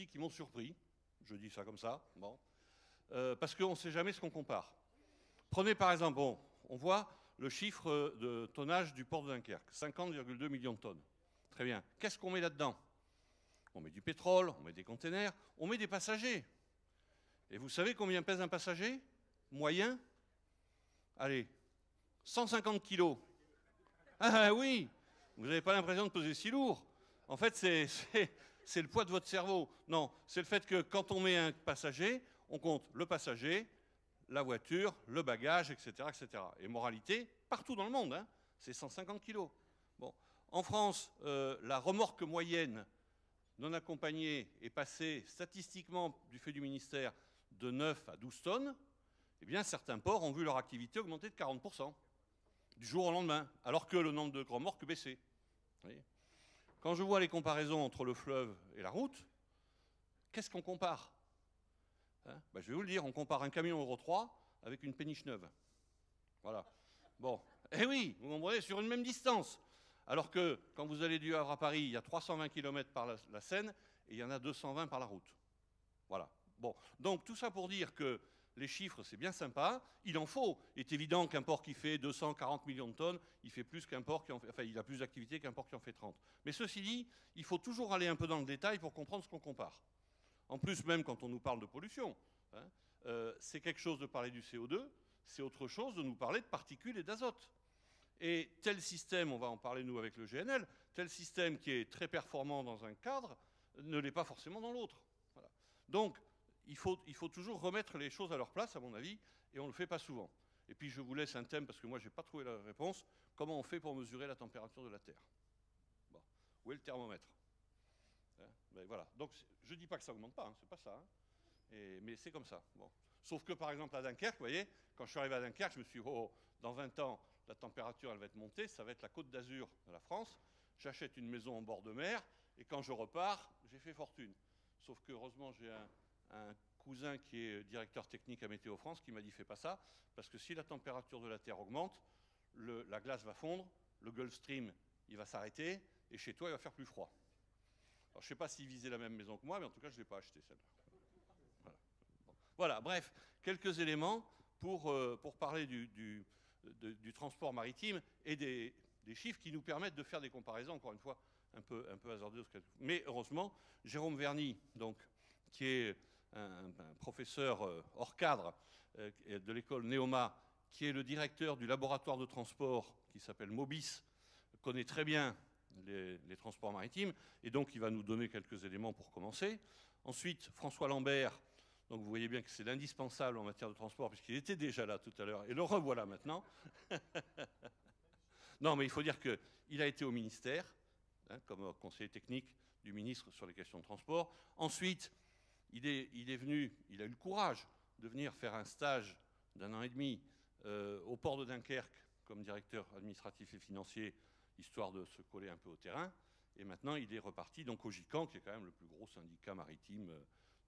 statistiques qui m'ont surpris. Je dis ça comme ça, bon. Parce qu'on ne sait jamais ce qu'on compare. Prenez par exemple, bon, on voit le chiffre de tonnage du port de Dunkerque, 50,2 millions de tonnes. Très bien. Qu'est-ce qu'on met là-dedans? On met du pétrole, on met des containers, on met des passagers. Et vous savez combien pèse un passager moyen? Allez, 150 kilos. Ah oui, vous n'avez pas l'impression de peser si lourd. En fait, c'est le poids de votre cerveau. Non, c'est le fait que quand on met un passager, on compte le passager, la voiture, le bagage, etc., etc. Et moralité, partout dans le monde, hein, c'est 150 kilos. Bon. En France, la remorque moyenne non accompagnée est passée statistiquement, du fait du ministère, de 9 à 12 tonnes. Eh bien, certains ports ont vu leur activité augmenter de 40%, du jour au lendemain, alors que le nombre de remorques baissait. Vous voyez ? Quand je vois les comparaisons entre le fleuve et la route, qu'est-ce qu'on compare? Hein, ben, je vais vous le dire, on compare un camion Euro 3 avec une péniche neuve. Voilà. Bon. Eh oui, vous comprenez, sur une même distance. Alors que quand vous allez du Havre à Paris, il y a 320 km par la Seine et il y en a 220 par la route. Voilà. Bon. Donc tout ça pour dire que les chiffres, c'est bien sympa. Il en faut. Il est évident qu'un port qui fait 240 millions de tonnes, il fait plus qu'un port qui en fait, enfin, il a plus d'activité qu'un port qui en fait 30. Mais ceci dit, il faut toujours aller un peu dans le détail pour comprendre ce qu'on compare. En plus, même quand on nous parle de pollution, hein, c'est quelque chose de parler du CO2, c'est autre chose de nous parler de particules et d'azote. Et tel système, on va en parler nous avec le GNL, tel système qui est très performant dans un cadre ne l'est pas forcément dans l'autre. Voilà. Donc, il faut toujours remettre les choses à leur place, à mon avis, et on ne le fait pas souvent. Et puis je vous laisse un thème, parce que moi je n'ai pas trouvé la réponse. Comment on fait pour mesurer la température de la Terre? Bon. Où est le thermomètre? Hein, ben voilà. Donc je ne dis pas que ça n'augmente pas, hein, c'est pas ça. Hein. Mais c'est comme ça. Bon. Sauf que par exemple à Dunkerque, vous voyez, quand je suis arrivé à Dunkerque, je me suis dit, oh, dans 20 ans, la température elle va être montée, ça va être la côte d'Azur de la France. J'achète une maison en bord de mer, et quand je repars, j'ai fait fortune. Sauf que heureusement, j'ai un cousin qui est directeur technique à Météo France qui m'a dit, fais pas ça, parce que si la température de la Terre augmente, la glace va fondre, le Gulf Stream il va s'arrêter, et chez toi il va faire plus froid. Alors je ne sais pas s'il visait la même maison que moi, mais en tout cas je ne l'ai pas acheté celle-là. Voilà. Bon. Voilà, bref, quelques éléments pour parler du transport maritime et des chiffres qui nous permettent de faire des comparaisons, encore une fois, un peu hasardeuses. Mais heureusement, Jérôme Verny, donc, qui est un professeur hors cadre de l'école Neoma, qui est le directeur du laboratoire de transport qui s'appelle Mobis, connaît très bien les transports maritimes, et donc il va nous donner quelques éléments pour commencer. Ensuite, François Lambert, donc vous voyez bien que c'est l'indispensable en matière de transport, puisqu'il était déjà là tout à l'heure, et le revoilà maintenant. Non, mais il faut dire qu'il a été au ministère, hein, comme conseiller technique du ministre sur les questions de transport. Ensuite, il est venu, il a eu le courage de venir faire un stage d'1 an et demi au port de Dunkerque comme directeur administratif et financier, histoire de se coller un peu au terrain. Et maintenant, il est reparti donc au GICAN, qui est quand même le plus gros syndicat maritime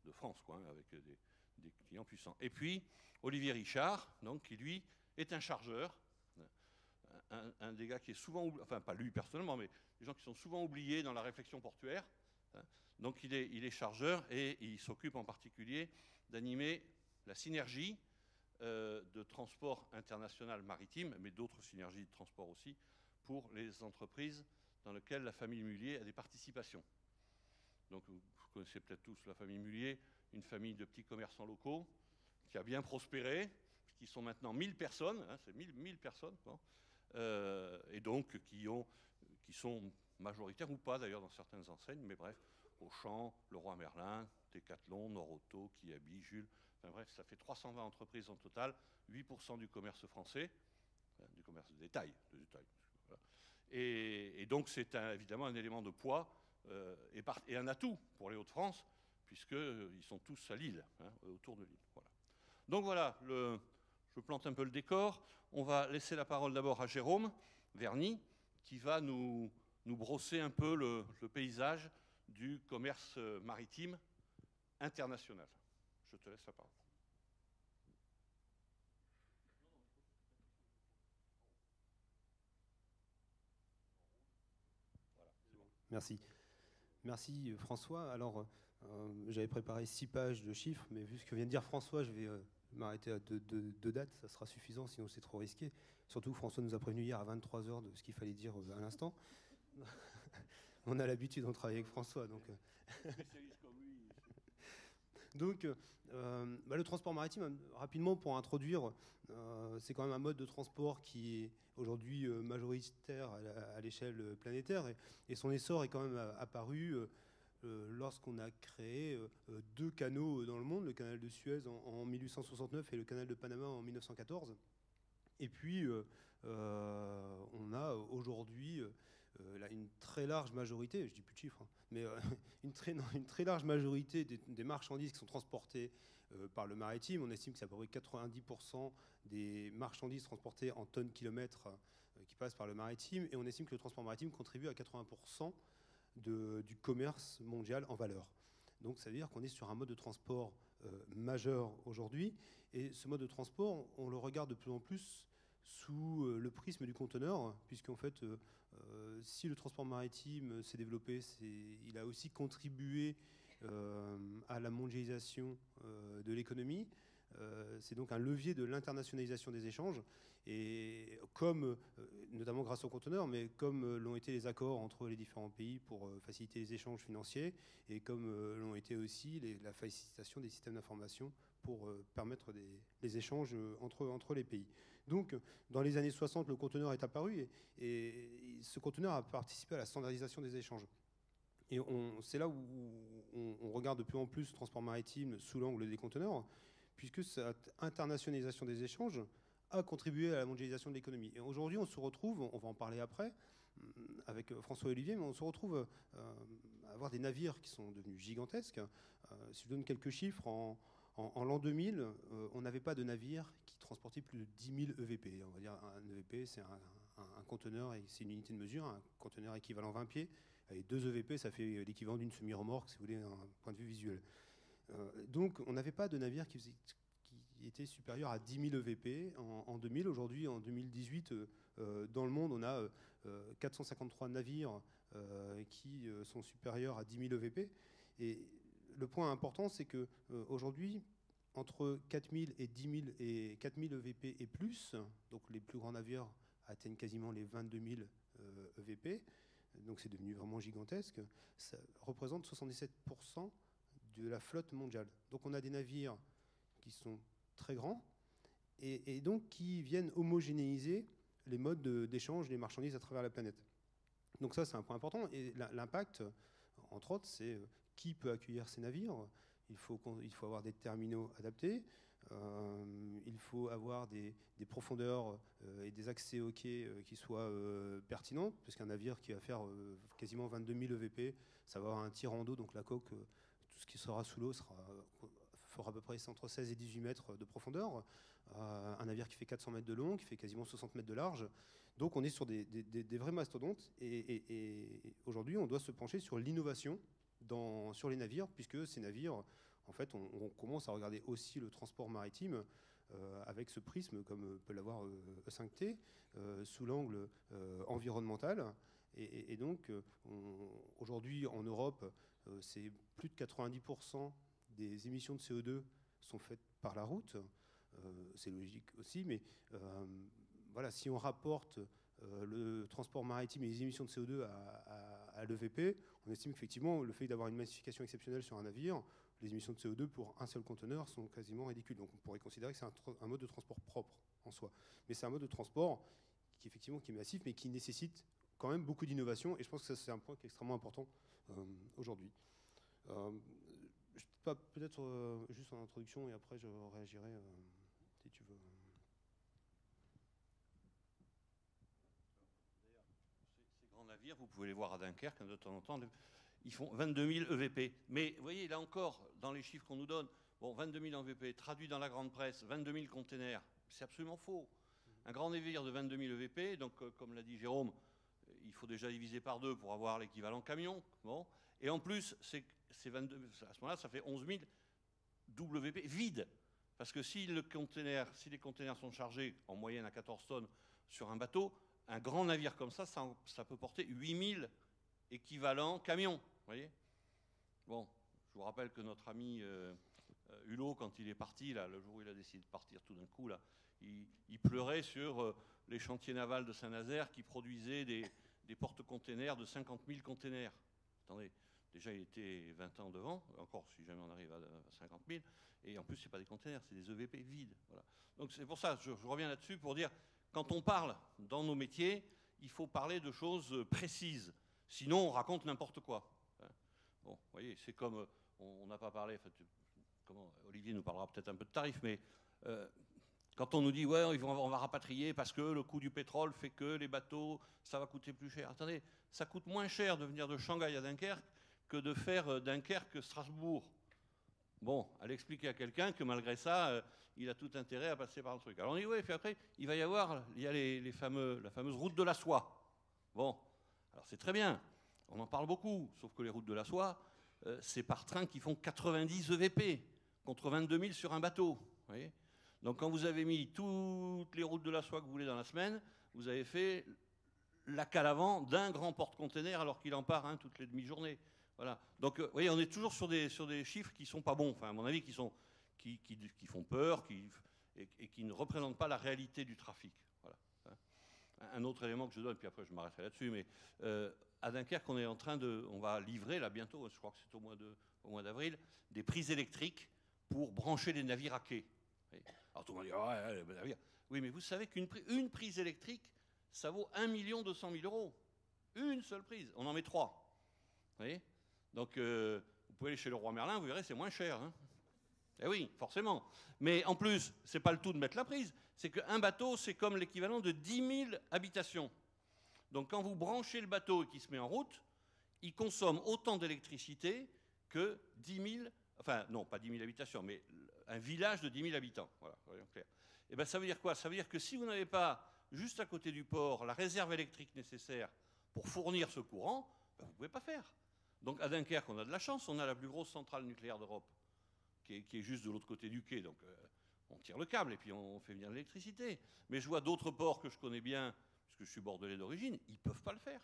de France, quoi, hein, avec des clients puissants. Et puis, Olivier Richard, donc, qui lui est un chargeur, un des gars qui est souvent, enfin pas lui personnellement, mais des gens qui sont souvent oubliés dans la réflexion portuaire. Hein. Donc il est chargeur et il s'occupe en particulier d'animer la synergie de transport international maritime, mais d'autres synergies de transport aussi, pour les entreprises dans lesquelles la famille Mullier a des participations. Donc vous connaissez peut-être tous la famille Mullier, une famille de petits commerçants locaux qui a bien prospéré, qui sont maintenant 1000 personnes, hein, c'est 1000 personnes, bon, et donc qui sont majoritaires ou pas d'ailleurs dans certaines enseignes, mais bref, Auchan, Leroy Merlin, Decathlon, Norauto, Kiabi, Jules, enfin bref, ça fait 320 entreprises en total, 8% du commerce français, du commerce de détail. Voilà. Et donc c'est évidemment un élément de poids et un atout pour les Hauts-de-France, puisqu'ils sont tous à Lille, hein, autour de Lille. Voilà. Donc voilà, je plante un peu le décor. On va laisser la parole d'abord à Jérôme Verny, qui va nous brosser un peu le paysage du commerce maritime international. Je te laisse la parole. Merci. Merci François. Alors, J'avais préparé 6 pages de chiffres, mais vu ce que vient de dire François, je vais m'arrêter à deux dates, ça sera suffisant, sinon c'est trop risqué. Surtout, François nous a prévenu hier à 23 h de ce qu'il fallait dire à l'instant. On a l'habitude d'en travailler avec François, donc... Donc, le transport maritime, rapidement pour introduire, c'est quand même un mode de transport qui est aujourd'hui majoritaire à l'échelle planétaire, et son essor est quand même apparu lorsqu'on a créé 2 canaux dans le monde, le canal de Suez en 1869 et le canal de Panama en 1914. Et puis, on a aujourd'hui une très large majorité, je dis plus de chiffres, hein, mais une très large majorité des marchandises qui sont transportées par le maritime. On estime que c'est à peu près 90% des marchandises transportées en tonnes-kilomètres qui passent par le maritime. Et on estime que le transport maritime contribue à 80% du commerce mondial en valeur. Donc ça veut dire qu'on est sur un mode de transport majeur aujourd'hui. Et ce mode de transport, on le regarde de plus en plus sous le prisme du conteneur, puisqu'en fait, si le transport maritime s'est développé, il a aussi contribué à la mondialisation de l'économie. C'est donc un levier de l'internationalisation des échanges. Et comme, notamment grâce aux conteneurs, mais comme l'ont été les accords entre les différents pays pour faciliter les échanges financiers, et comme l'ont été aussi la facilitation des systèmes d'information pour permettre des échanges entre les pays. Donc, dans les années 60, le conteneur est apparu, et ce conteneur a participé à la standardisation des échanges. Et c'est là où on regarde de plus en plus le transport maritime sous l'angle des conteneurs, puisque cette internationalisation des échanges a contribué à la mondialisation de l'économie. Et aujourd'hui, on se retrouve, on va en parler après, avec François Olivier, mais on se retrouve à avoir des navires qui sont devenus gigantesques. Si je donne quelques chiffres, en l'an 2000, on n'avait pas de navire qui transportait plus de 10 000 EVP. On va dire un EVP, c'est un conteneur, et c'est une unité de mesure, un conteneur équivalent 20 pieds. Et 2 EVP, ça fait l'équivalent d'une semi-remorque, si vous voulez, d'un point de vue visuel. Donc, on n'avait pas de navire qui était supérieur à 10 000 EVP en 2000. Aujourd'hui, en 2018, dans le monde, on a 453 navires qui sont supérieurs à 10 000 EVP. Et le point important, c'est qu'aujourd'hui, entre 4 000 et 10 000 et 4 000 EVP et plus, donc les plus grands navires atteignent quasiment les 22 000 EVP, donc c'est devenu vraiment gigantesque, ça représente 77% de la flotte mondiale. Donc on a des navires qui sont très grands et donc qui viennent homogénéiser les modes d'échange des marchandises à travers la planète. Donc ça, c'est un point important. Et l'impact, entre autres, c'est qui peut accueillir ces navires. Il faut avoir des terminaux adaptés. Il faut avoir des profondeurs et des accès au quai qui soient pertinents, puisqu'un navire qui va faire quasiment 22 000 EVP, ça va avoir un tirant d'eau, donc la coque, tout ce qui sera sous l'eau fera à peu près entre 16 et 18 mètres de profondeur. Un navire qui fait 400 mètres de long, qui fait quasiment 60 mètres de large. Donc on est sur des vrais mastodontes, et aujourd'hui on doit se pencher sur l'innovation sur les navires, puisque ces navires, en fait, on commence à regarder aussi le transport maritime avec ce prisme, comme peut l'avoir E5T, sous l'angle environnemental. Et donc, aujourd'hui, en Europe, c'est plus de 90% des émissions de CO2 sont faites par la route. C'est logique aussi, mais voilà, si on rapporte le transport maritime et les émissions de CO2 à l'EVP, on estime qu'effectivement, le fait d'avoir une massification exceptionnelle sur un navire, les émissions de CO2 pour un seul conteneur sont quasiment ridicules. Donc on pourrait considérer que c'est un mode de transport propre en soi. Mais c'est un mode de transport qui est massif, mais qui nécessite quand même beaucoup d'innovation. Et je pense que ça, c'est un point qui est extrêmement important aujourd'hui. Peut-être juste en introduction, et après je réagirai si tu veux. Ces grands navires, vous pouvez les voir à Dunkerque de temps en temps. Ils font 22 000 EVP. Mais vous voyez, là encore, dans les chiffres qu'on nous donne, bon, 22 000 EVP, traduit dans la grande presse, 22 000 containers, c'est absolument faux. Un grand navire de 22 000 EVP, donc comme l'a dit Jérôme, il faut déjà diviser par 2 pour avoir l'équivalent camion. Bon. Et en plus, à ce moment-là, ça fait 11 000 WP vides. Parce que si les containers sont chargés en moyenne à 14 tonnes sur un bateau, un grand navire comme ça peut porter 8 000 équivalents camions. Vous voyez ? Bon, Je vous rappelle que notre ami Hulot, quand il est parti, là, le jour où il a décidé de partir tout d'un coup, là, il pleurait sur les chantiers navals de Saint-Nazaire qui produisaient des porte-containers de 50 000 containers. Attendez, déjà il était 20 ans devant, encore si jamais on arrive à 50 000, et en plus c'est pas des containers, c'est des EVP vides. Voilà. Donc c'est pour ça, je reviens là-dessus pour dire, quand on parle dans nos métiers, il faut parler de choses précises, sinon on raconte n'importe quoi. Bon, vous voyez, c'est comme, on n'a pas parlé, en fait, comment, Olivier nous parlera peut-être un peu de tarifs, mais quand on nous dit, ouais, on va rapatrier parce que le coût du pétrole fait que les bateaux, ça va coûter plus cher. Attendez, ça coûte moins cher de venir de Shanghai à Dunkerque que de faire Dunkerque-Strasbourg. Bon, aller expliquer à quelqu'un que malgré ça, il a tout intérêt à passer par le truc. Alors on dit, oui, puis après, il y a la fameuse route de la soie. Bon, alors c'est très bien, on en parle beaucoup, sauf que les routes de la soie, c'est par train qui font 90 EVP, contre 22 000 sur un bateau. Vous voyez ? Donc quand vous avez mis toutes les routes de la soie que vous voulez dans la semaine, vous avez fait la cale avant d'un grand porte-container alors qu'il en part toutes les demi-journées. Voilà. Donc vous voyez, on est toujours sur des chiffres qui ne sont pas bons, enfin à mon avis, qui font peur et qui ne représentent pas la réalité du trafic. Voilà. Un autre élément que je donne, puis après je m'arrêterai là-dessus, mais à Dunkerque, on va livrer là bientôt, je crois que c'est au mois d'avril, des prises électriques pour brancher les navires à quai. Alors tout le monde dit, ouais, les navires. Oui, mais vous savez qu'une prise électrique, ça vaut 1 200 000 euros. Une seule prise. On en met 3. Vous voyez ? Donc, vous pouvez aller chez le roi Merlin, vous verrez, c'est moins cher. Hein. Eh oui, forcément. Mais en plus, c'est pas le tout de mettre la prise. C'est qu'un bateau, c'est comme l'équivalent de 10 000 habitations. Donc, quand vous branchez le bateau et qu'il se met en route, il consomme autant d'électricité que 10 000, enfin, non, pas 10 000 habitations, mais un village de 10 000 habitants. Voilà, voyons clair. Et bien, ça veut dire quoi ? Ça veut dire que si vous n'avez pas, juste à côté du port, la réserve électrique nécessaire pour fournir ce courant, ben, vous ne pouvez pas faire. Donc, à Dunkerque, on a de la chance, on a la plus grosse centrale nucléaire d'Europe, qui est juste de l'autre côté du quai. Donc, on tire le câble et puis on fait venir l'électricité. Mais je vois d'autres ports que je connais bien, puisque je suis bordelais d'origine, ils ne peuvent pas le faire.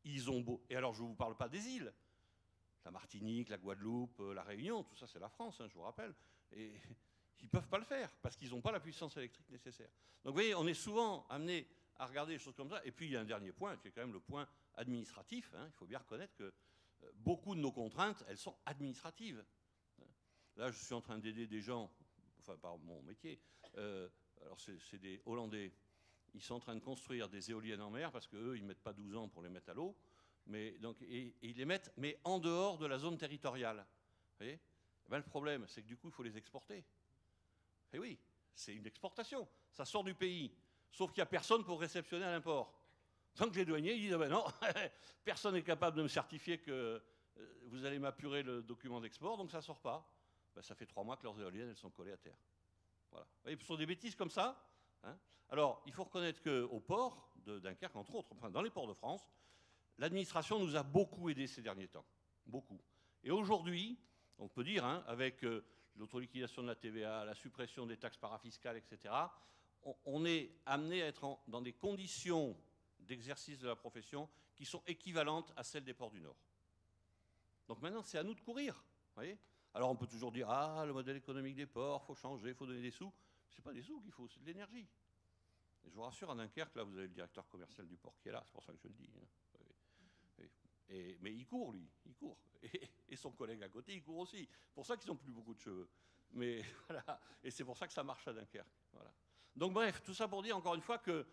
Ils ont beau. Et alors, je ne vous parle pas des îles. La Martinique, la Guadeloupe, la Réunion, tout ça, c'est la France, je vous rappelle. Et ils ne peuvent pas le faire, parce qu'ils n'ont pas la puissance électrique nécessaire. Donc, vous voyez, on est souvent amené à regarder des choses comme ça. Et puis, il y a un dernier point, qui est quand même le point administratif. Il faut bien reconnaître que beaucoup de nos contraintes, elles sont administratives. Là, je suis en train d'aider des gens, enfin, par mon métier. Alors, c'est des Hollandais. Ils sont en train de construire des éoliennes en mer, parce qu'eux, ils ne mettent pas 12 ans pour les mettre à l'eau. Mais donc, et ils les mettent, mais en dehors de la zone territoriale. Vous voyez ? Ben, le problème, c'est que du coup, il faut les exporter. Et oui, c'est une exportation. Ça sort du pays. Sauf qu'il n'y a personne pour réceptionner à l'import. Donc les douaniers, ils disent, ah ben non, personne n'est capable de me certifier que vous allez m'apurer le document d'export, donc ça ne sort pas. Ben, ça fait 3 mois que leurs éoliennes, elles sont collées à terre. Voilà. Vous voyez, ce sont des bêtises comme ça. Alors, il faut reconnaître qu'au port de Dunkerque, entre autres, enfin, dans les ports de France, l'administration nous a beaucoup aidés ces derniers temps. Beaucoup. Et aujourd'hui, on peut dire, avec l'autoliquidation de la TVA, la suppression des taxes parafiscales, etc., on est amené à être dans des conditions d'exercice de la profession qui sont équivalentes à celles des ports du Nord. Donc maintenant, c'est à nous de courir. Voyez ? Alors on peut toujours dire, le modèle économique des ports, il faut changer, il faut donner des sous. Ce n'est pas des sous qu'il faut, c'est de l'énergie. Et je vous rassure, à Dunkerque, là, vous avez le directeur commercial du port qui est là, c'est pour ça que je le dis. Mais il court, lui, il court. Et son collègue à côté, il court aussi. C'est pour ça qu'ils n'ont plus beaucoup de cheveux. Mais voilà. Et c'est pour ça que ça marche à Dunkerque. Voilà. Donc bref, tout ça pour dire encore une fois que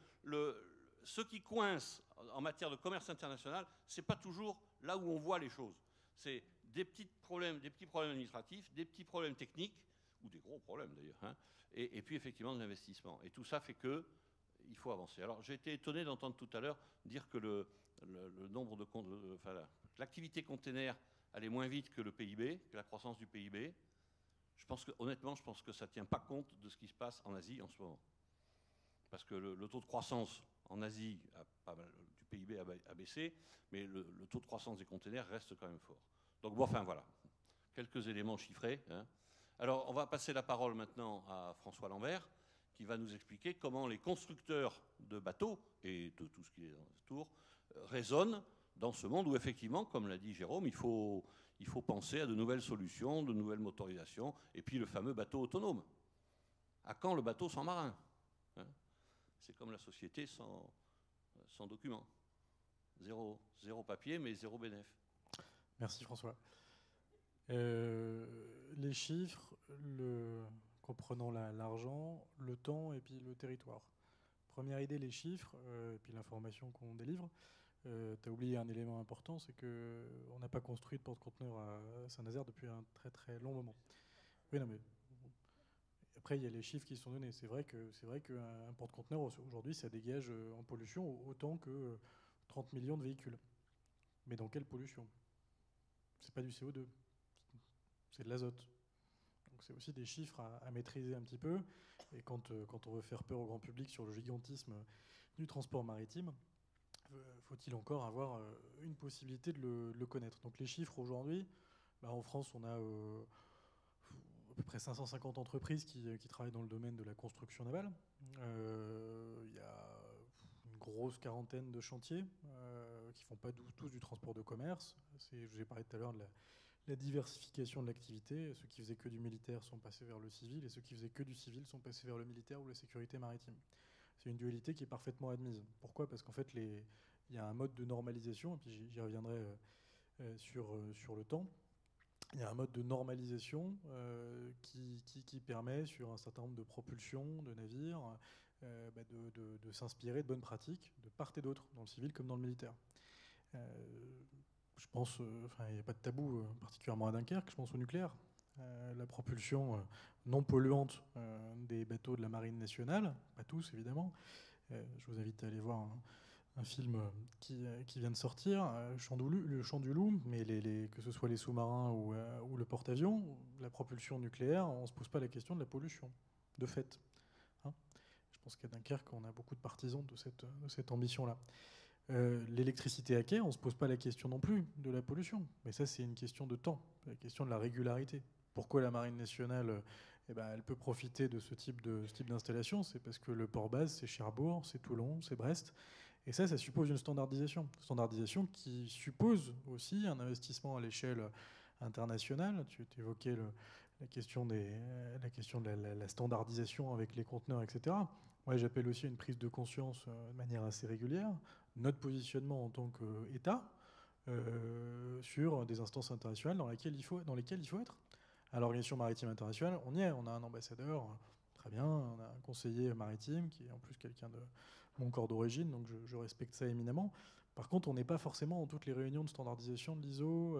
ce qui coince en matière de commerce international, ce n'est pas toujours là où on voit les choses. C'est des petits problèmes administratifs, des petits problèmes techniques, ou des gros problèmes d'ailleurs, et puis effectivement de l'investissement. Et tout ça fait qu'il faut avancer. Alors j'ai été étonné d'entendre tout à l'heure dire que le nombre de l'activité container allait moins vite que le PIB, que la croissance du PIB. Honnêtement, je pense que ça ne tient pas compte de ce qui se passe en Asie en ce moment. Parce que le taux de croissance en Asie du PIB a baissé, mais le taux de croissance des containers reste quand même fort. Donc bon, enfin voilà, quelques éléments chiffrés. Alors on va passer la parole maintenant à François Lambert, qui va nous expliquer comment les constructeurs de bateaux et de tout ce qui est autour raisonnent dans ce monde où effectivement, comme l'a dit Jérôme, il faut Il faut penser à de nouvelles solutions, de nouvelles motorisations, et puis le fameux bateau autonome. À quand le bateau sans marin, hein? C'est comme la société sans document. Zéro papier, mais zéro bénéf. Merci François. Les chiffres, comprenant l'argent, le temps et puis le territoire. Première idée, les chiffres, et puis l'information qu'on délivre. Tu as oublié un élément important, c'est qu'on n'a pas construit de porte-conteneurs à Saint-Nazaire depuis un très très long moment. Oui, non, mais après, il y a les chiffres qui sont donnés. C'est vrai qu'un porte-conteneur, aujourd'hui, ça dégage en pollution autant que 30 millions de véhicules. Mais dans quelle pollution? C'est pas du CO2, c'est de l'azote. Donc c'est aussi des chiffres à maîtriser un petit peu. Et quand on veut faire peur au grand public sur le gigantisme du transport maritime, faut-il encore avoir une possibilité de le connaître. Donc les chiffres aujourd'hui, en France, on a à peu près 550 entreprises qui travaillent dans le domaine de la construction navale. Il y a une grosse quarantaine de chantiers qui ne font pas tous du transport de commerce. Je vous ai parlé tout à l'heure de la diversification de l'activité. Ceux qui faisaient que du militaire sont passés vers le civil et ceux qui faisaient que du civil sont passés vers le militaire ou la sécurité maritime. C'est une dualité qui est parfaitement admise. Pourquoi ? Parce qu'en fait, il y a un mode de normalisation, et puis j'y reviendrai sur le temps. Il y a un mode de normalisation qui permet, sur un certain nombre de propulsions de navires, de s'inspirer de bonnes pratiques de part et d'autre, dans le civil comme dans le militaire. Je pense, il n'y a pas de tabou, particulièrement à Dunkerque, je pense au nucléaire. La propulsion non polluante des bateaux de la Marine nationale, pas tous évidemment. Je vous invite à aller voir un film qui vient de sortir, le Chant du Loup, mais que ce soit les sous-marins ou le porte-avions, la propulsion nucléaire, on ne se pose pas la question de la pollution, de fait. Hein, je pense qu'à Dunkerque, on a beaucoup de partisans de cette ambition-là. L'électricité à quai, on ne se pose pas la question non plus de la pollution, mais ça c'est une question de temps, la question de la régularité. Pourquoi la Marine nationale elle peut profiter de ce type d'installation? C'est parce que le port base, c'est Cherbourg, c'est Toulon, c'est Brest. Et ça suppose une standardisation. Standardisation qui suppose aussi un investissement à l'échelle internationale. Tu évoquais la question de la standardisation avec les conteneurs, etc. Moi, j'appelle aussi une prise de conscience de manière assez régulière. Notre positionnement en tant qu'État sur des instances internationales dans lesquelles il faut être. À l'Organisation maritime internationale, on y est. On a un ambassadeur, très bien. On a un conseiller maritime qui est en plus quelqu'un de mon corps d'origine, donc je respecte ça éminemment. Par contre, on n'est pas forcément dans toutes les réunions de standardisation de l'ISO,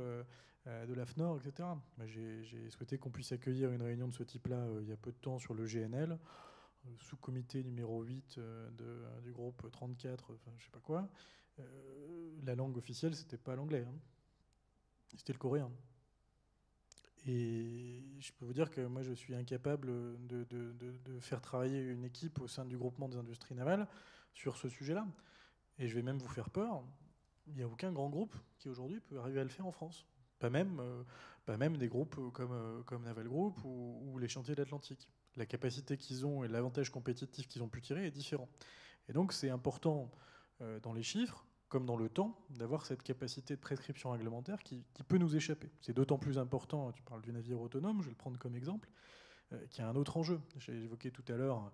de l'AFNOR, etc. J'ai souhaité qu'on puisse accueillir une réunion de ce type-là il y a peu de temps sur le GNL, sous-comité numéro 8 du groupe 34, enfin je sais pas quoi. La langue officielle, c'était pas l'anglais, hein. C'était le coréen. Et je peux vous dire que moi, je suis incapable de faire travailler une équipe au sein du groupement des industries navales sur ce sujet-là. Et je vais même vous faire peur, il n'y a aucun grand groupe qui aujourd'hui peut arriver à le faire en France. Pas même des groupes comme Naval Group ou les chantiers de l'Atlantique. La capacité qu'ils ont et l'avantage compétitif qu'ils ont pu tirer est différent. Et donc c'est important dans les chiffres, comme dans le temps, d'avoir cette capacité de prescription réglementaire qui peut nous échapper. C'est d'autant plus important, tu parles du navire autonome, je vais le prendre comme exemple, qui a un autre enjeu. J'ai évoqué tout à l'heure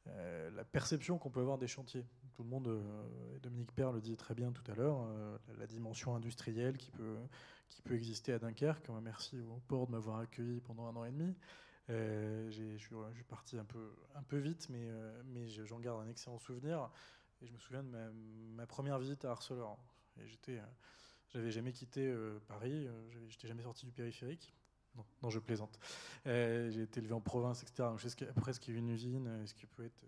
la perception qu'on peut avoir des chantiers. Tout le monde, Dominique Père le dit très bien tout à l'heure, la dimension industrielle qui peut exister à Dunkerque. Merci au port de m'avoir accueilli pendant 1 an et demi. Je suis parti un peu vite, mais j'en garde un excellent souvenir. Et je me souviens de ma première visite à Arcelor. Et j'avais jamais quitté Paris, j'étais jamais sorti du périphérique. Non, je plaisante. J'ai été élevé en province, etc. Donc je sais après ce qu'il y a une usine, ce qui peut être.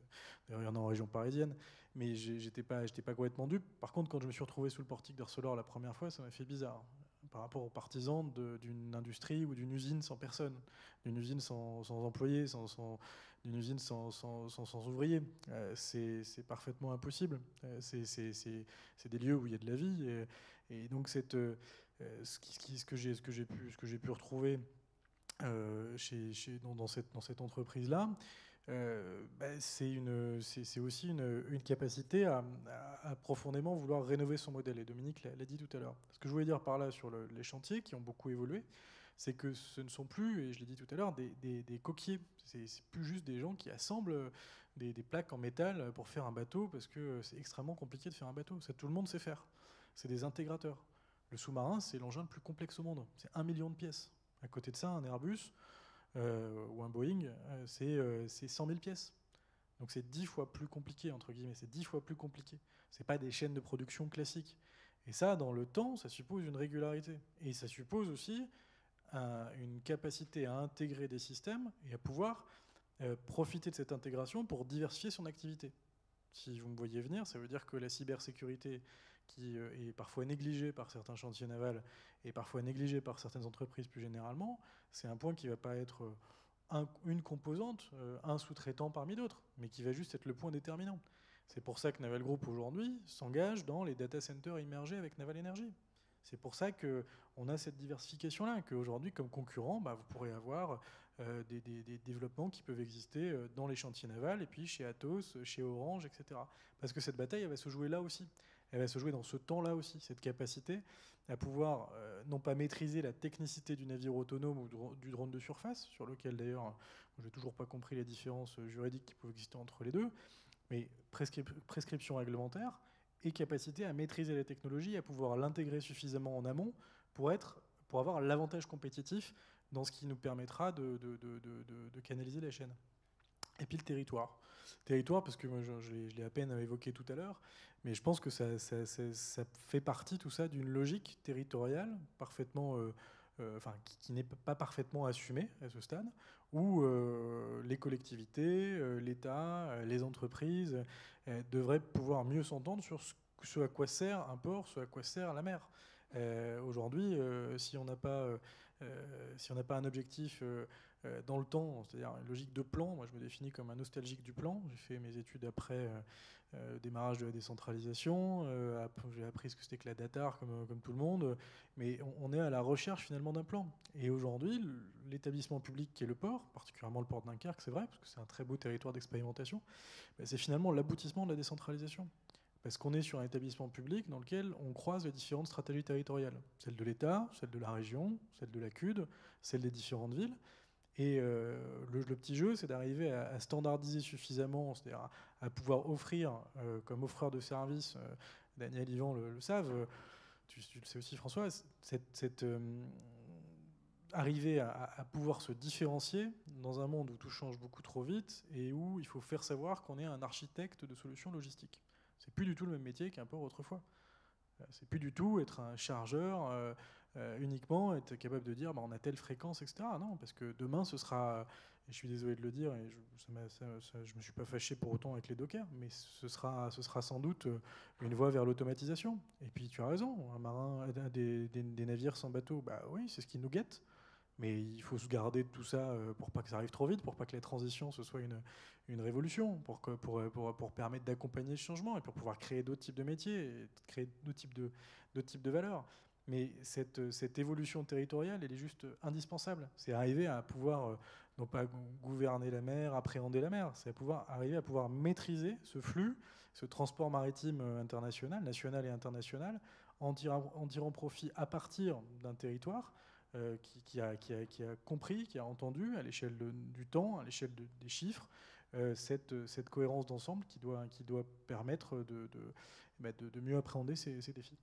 D'ailleurs, il y en a en région parisienne. Mais j'étais pas complètement dupe. Par contre, quand je me suis retrouvé sous le portique d'Arcelor la première fois, ça m'a fait bizarre. Par rapport aux partisans d'une industrie ou d'une usine sans personne, d'une usine sans employés, d'une usine sans ouvriers. C'est parfaitement impossible. C'est des lieux où il y a de la vie. Et donc, ce que j'ai pu retrouver dans cette entreprise-là, c'est aussi une capacité à profondément vouloir rénover son modèle. Et Dominique l'a dit tout à l'heure. Ce que je voulais dire par là sur les chantiers qui ont beaucoup évolué, c'est que ce ne sont plus, et je l'ai dit tout à l'heure, des coquiers. C'est plus juste des gens qui assemblent des plaques en métal pour faire un bateau, parce que c'est extrêmement compliqué de faire un bateau. Ça, tout le monde sait faire. C'est des intégrateurs. Le sous-marin, c'est l'engin le plus complexe au monde. C'est 1 million de pièces. À côté de ça, un Airbus ou un Boeing, c'est 100 000 pièces. Donc c'est 10 fois plus compliqué, entre guillemets. C'est 10 fois plus compliqué. C'est pas des chaînes de production classiques. Et ça, dans le temps, ça suppose une régularité. Et ça suppose aussi une capacité à intégrer des systèmes et à pouvoir profiter de cette intégration pour diversifier son activité. Si vous me voyez venir, ça veut dire que la cybersécurité, qui est parfois négligée par certains chantiers navals et parfois négligée par certaines entreprises plus généralement, c'est un point qui ne va pas être une composante, un sous-traitant parmi d'autres, mais qui va juste être le point déterminant. C'est pour ça que Naval Group aujourd'hui s'engage dans les data centers immergés avec Naval Energy. C'est pour ça qu'on a cette diversification-là, qu'aujourd'hui, comme concurrent, vous pourrez avoir des développements qui peuvent exister dans les chantiers navals, et puis chez Atos, chez Orange, etc. Parce que cette bataille, elle va se jouer là aussi. Elle va se jouer dans ce temps-là aussi, cette capacité à pouvoir non pas maîtriser la technicité du navire autonome ou du drone de surface, sur lequel d'ailleurs, je n'ai toujours pas compris les différences juridiques qui peuvent exister entre les deux, mais prescription réglementaire, et capacité à maîtriser la technologie, à pouvoir l'intégrer suffisamment en amont pour avoir l'avantage compétitif dans ce qui nous permettra de canaliser la chaîne. Et puis le territoire. Territoire, parce que moi, je l'ai à peine évoqué tout à l'heure, mais je pense que ça fait partie, tout ça, d'une logique territoriale parfaitement, qui n'est pas parfaitement assumée à ce stade, où les collectivités, l'État, les entreprises devraient pouvoir mieux s'entendre sur ce à quoi sert un port, ce à quoi sert la mer. Aujourd'hui, si on n'a pas un objectif dans le temps, c'est-à-dire une logique de plan, moi je me définis comme un nostalgique du plan. J'ai fait mes études après démarrage de la décentralisation, j'ai appris ce que c'était que la DATAR comme tout le monde, mais on est à la recherche finalement d'un plan. Et aujourd'hui, l'établissement public qui est le port, particulièrement le port de Dunkerque, c'est vrai, parce que c'est un très beau territoire d'expérimentation, c'est finalement l'aboutissement de la décentralisation. Parce qu'on est sur un établissement public dans lequel on croise les différentes stratégies territoriales. Celle de l'État, celle de la région, celle de la CUD, celle des différentes villes. Et le petit jeu, c'est d'arriver à standardiser suffisamment, c'est-à-dire à pouvoir offrir, comme offreur de services, Daniel, Yvan le savent, tu le sais aussi François, arriver à pouvoir se différencier dans un monde où tout change beaucoup trop vite et où il faut faire savoir qu'on est un architecte de solutions logistiques. C'est plus du tout le même métier qu'un port autrefois. C'est plus du tout être un chargeur uniquement, être capable de dire on a telle fréquence, etc. Non, parce que demain ce sera, et je suis désolé de le dire, et je me suis pas fâché pour autant avec les dockers, mais ce sera sans doute une voie vers l'automatisation. Et puis tu as raison, des navires sans bateau, oui, c'est ce qui nous guette. Mais il faut se garder de tout ça pour pas que ça arrive trop vite, pour pas que la transition ce soit une révolution, pour permettre d'accompagner ce changement et pour pouvoir créer d'autres types de métiers, et créer d'autres types de valeurs. Mais cette évolution territoriale, elle est juste indispensable. C'est arriver à pouvoir, non pas gouverner la mer, appréhender la mer, c'est arriver à pouvoir maîtriser ce flux, ce transport maritime international, national et international, en tirant profit à partir d'un territoire qui a compris, qui a entendu à l'échelle du temps, à l'échelle des chiffres, cette cohérence d'ensemble qui doit permettre de mieux appréhender ces défis.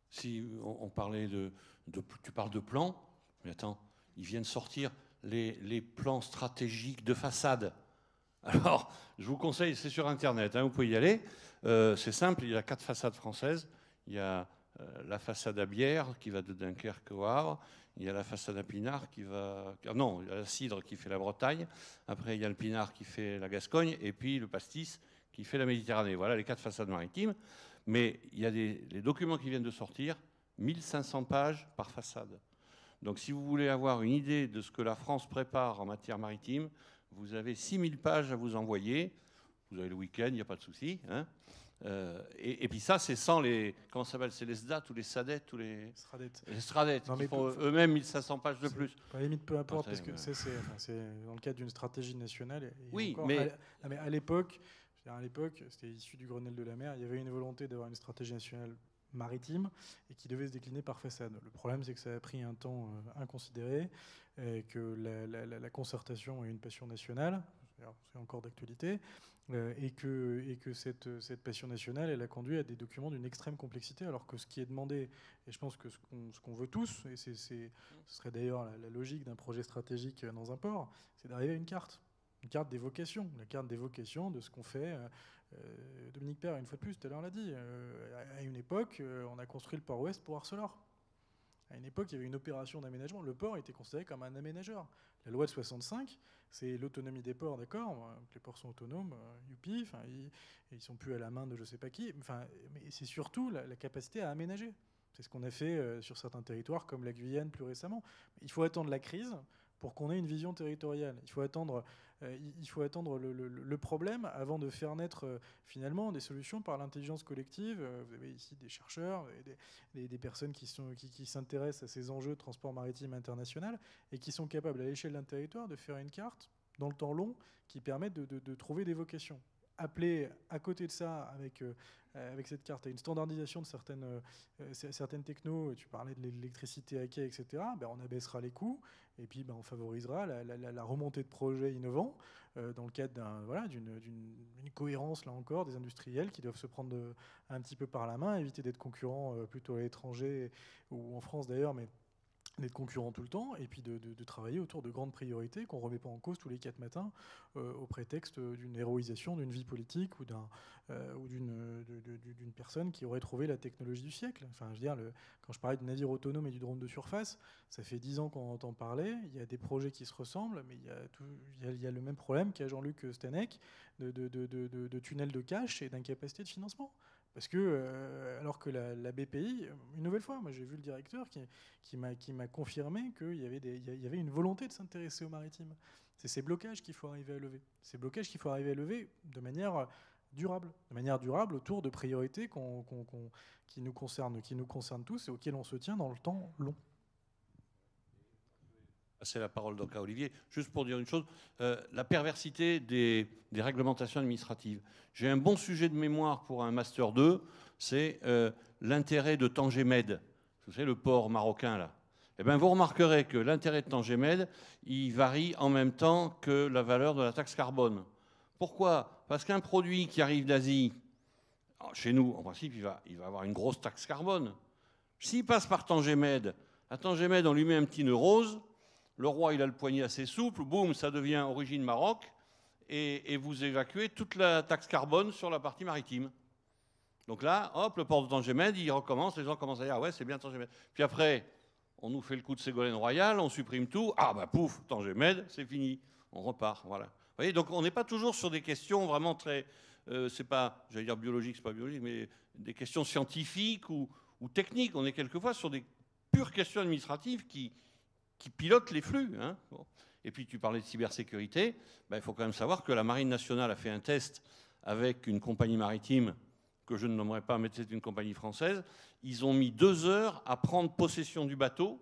Si on parlait tu parles de plans, mais attends, ils viennent sortir les plans stratégiques de façade. Alors, je vous conseille, c'est sur Internet, vous pouvez y aller. C'est simple, il y a 4 façades françaises. Il y a la façade à Bière qui va de Dunkerque au Havre. Il y a la façade à Pinard qui va... Non, il y a la Cidre qui fait la Bretagne. Après, il y a le Pinard qui fait la Gascogne. Et puis le Pastis qui fait la Méditerranée. Voilà les 4 façades maritimes. Mais il y a les documents qui viennent de sortir, 1500 pages par façade. Donc si vous voulez avoir une idée de ce que la France prépare en matière maritime, vous avez 6000 pages à vous envoyer. Vous avez le week-end, il n'y a pas de souci. Et puis ça, c'est sans les... Comment ça s'appelle? C'est les SDAT ou les SADET ou les STRADET qui font eux-mêmes 1500 pages de plus. À la limite, peu importe, parce que c'est dans le cadre d'une stratégie nationale. Et oui, encore, mais à l'époque, c'était issu du Grenelle de la mer, il y avait une volonté d'avoir une stratégie nationale maritime et qui devait se décliner par façade. Le problème, c'est que ça a pris un temps inconsidéré, et que la concertation est une passion nationale, c'est encore d'actualité, et que cette passion nationale, elle a conduit à des documents d'une extrême complexité, alors que ce qui est demandé, et je pense que ce qu'on veut tous, et ce serait d'ailleurs la logique d'un projet stratégique dans un port, c'est d'arriver à une carte des vocations, la carte des vocations de ce qu'on fait. Dominique Père, une fois de plus, tout à l'heure l'a dit, à une époque, on a construit le port ouest pour Arcelor. À une époque, il y avait une opération d'aménagement. Le port était considéré comme un aménageur. La loi de 65, c'est l'autonomie des ports, d'accord. Les ports sont autonomes, youpi, ils sont plus à la main de je sais pas qui. Mais c'est surtout la capacité à aménager. C'est ce qu'on a fait sur certains territoires, comme la Guyane plus récemment. Il faut attendre la crise pour qu'on ait une vision territoriale. Il faut attendre le problème avant de faire naître finalement des solutions par l'intelligence collective. Vous avez ici des chercheurs, des personnes qui s'intéressent à ces enjeux de transport maritime international et qui sont capables à l'échelle d'un territoire de faire une carte dans le temps long qui permet de trouver des vocations. Appeler à côté de ça, avec cette carte, à une standardisation de certaines technos, tu parlais de l'électricité à quai, etc., on abaissera les coûts, et puis on favorisera la remontée de projets innovants dans le cadre d'une cohérence, là encore, des industriels qui doivent se prendre un petit peu par la main, éviter d'être concurrents plutôt à l'étranger, ou en France d'ailleurs, mais d'être concurrents tout le temps, et puis de travailler autour de grandes priorités qu'on ne remet pas en cause tous les 4 matins au prétexte d'une héroïsation d'une vie politique ou d'une personne qui aurait trouvé la technologie du siècle. Enfin, je veux dire, quand je parlais du navire autonome et du drone de surface, ça fait 10 ans qu'on entend parler, il y a des projets qui se ressemblent, mais il y a le même problème qu'a Jean-Luc Stanek de tunnels de cache et d'incapacité de financement. Parce que, alors que la BPI, une nouvelle fois, moi j'ai vu le directeur qui m'a confirmé qu'il y avait une volonté de s'intéresser au maritime. C'est ces blocages qu'il faut arriver à lever. Ces blocages qu'il faut arriver à lever de manière durable autour de priorités qui nous concernent tous et auxquelles on se tient dans le temps long. C'est la parole donc à Olivier. Juste pour dire une chose, la perversité des réglementations administratives. J'ai un bon sujet de mémoire pour un Master 2, c'est l'intérêt de Tangemed. Vous savez, le port marocain, là. Eh bien, vous remarquerez que l'intérêt de Tangemed, il varie en même temps que la valeur de la taxe carbone. Pourquoi? Parce qu'un produit qui arrive d'Asie, chez nous, en principe, il va avoir une grosse taxe carbone. S'il passe par Tangemed, à Tangemed, on lui met un petit nœud rose. Le roi, il a le poignet assez souple, boum, ça devient origine Maroc, et vous évacuez toute la taxe carbone sur la partie maritime. Donc là, hop, le port de Tangemed, il recommence, les gens commencent à dire, ah ouais, c'est bien Tangemed. Puis après, on nous fait le coup de Ségolène Royal, on supprime tout, ah bah pouf, Tangemed, c'est fini, on repart, voilà. Vous voyez, donc on n'est pas toujours sur des questions vraiment très, c'est pas, j'allais dire biologique, c'est pas biologique, mais des questions scientifiques ou techniques, on est quelquefois sur des pures questions administratives qui pilotent les flux. Hein. Bon. Et puis tu parlais de cybersécurité, il faut quand même savoir que la Marine nationale a fait un test avec une compagnie maritime que je ne nommerai pas, mais c'est une compagnie française. Ils ont mis 2 heures à prendre possession du bateau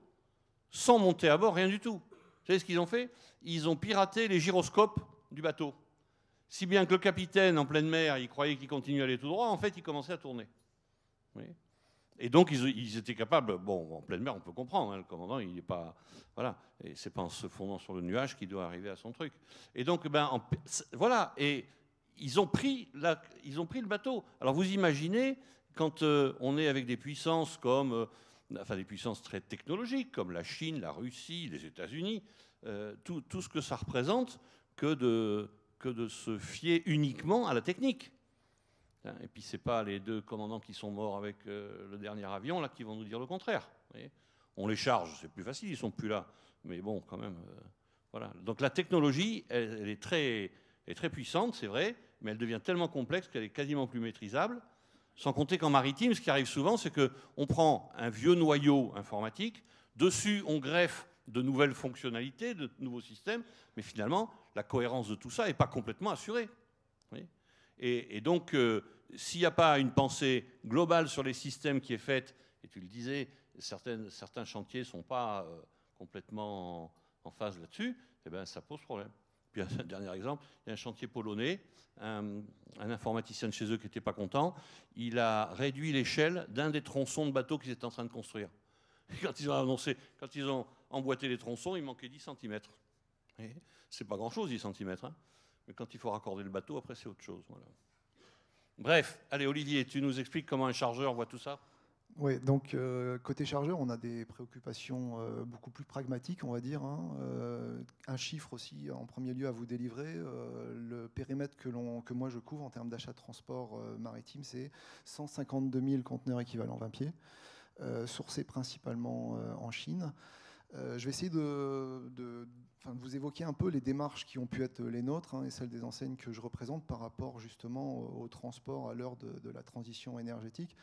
sans monter à bord, rien du tout. Vous savez ce qu'ils ont fait? Ils ont piraté les gyroscopes du bateau. Si bien que le capitaine, en pleine mer, il croyait qu'il continuait à aller tout droit, en fait, il commençait à tourner. Vous voyez ? Et donc, ils étaient capables, bon, en pleine mer, on peut comprendre, hein, le commandant, il n'est pas, voilà, et c'est pas en se fondant sur le nuage qu'il doit arriver à son truc. Et donc, voilà, et ils ont pris le bateau. Alors, vous imaginez, quand on est avec des puissances comme, des puissances très technologiques, comme la Chine, la Russie, les États-Unis, tout ce que ça représente que de se fier uniquement à la technique. Et puis, ce n'est pas les 2 commandants qui sont morts avec le dernier avion là, qui vont nous dire le contraire. Vous voyez, on les charge, c'est plus facile, ils ne sont plus là. Mais bon, quand même, voilà. Donc la technologie, elle est très puissante, c'est vrai, mais elle devient tellement complexe qu'elle est quasiment plus maîtrisable. Sans compter qu'en maritime, ce qui arrive souvent, c'est qu'on prend un vieux noyau informatique, dessus on greffe de nouvelles fonctionnalités, de nouveaux systèmes, mais finalement, la cohérence de tout ça n'est pas complètement assurée. Vous voyez. Et donc, s'il n'y a pas une pensée globale sur les systèmes qui est faite, et tu le disais, certains chantiers ne sont pas complètement en phase là-dessus, eh ben, ça pose problème. Puis un dernier exemple, il y a un chantier polonais, un informaticien de chez eux qui n'était pas content, il a réduit l'échelle d'un des tronçons de bateau qu'ils étaient en train de construire. Et quand ils ont annoncé, quand ils ont emboîté les tronçons, il manquait 10 cm. C'est pas grand-chose, 10 cm. Hein. Mais quand il faut raccorder le bateau, après, c'est autre chose. Voilà. Bref, allez, Olivier, tu nous expliques comment un chargeur voit tout ça ? Oui, donc côté chargeur, on a des préoccupations beaucoup plus pragmatiques, on va dire. Hein. Un chiffre aussi, en premier lieu, à vous délivrer. Le périmètre que moi je couvre en termes d'achat de transport maritime, c'est 152 000 conteneurs équivalents 20 pieds, sourcés principalement en Chine. Je vais essayer de vous évoquer un peu les démarches qui ont pu être les nôtres et celles des enseignes que je représente par rapport justement au transport à l'heure de la transition énergétique.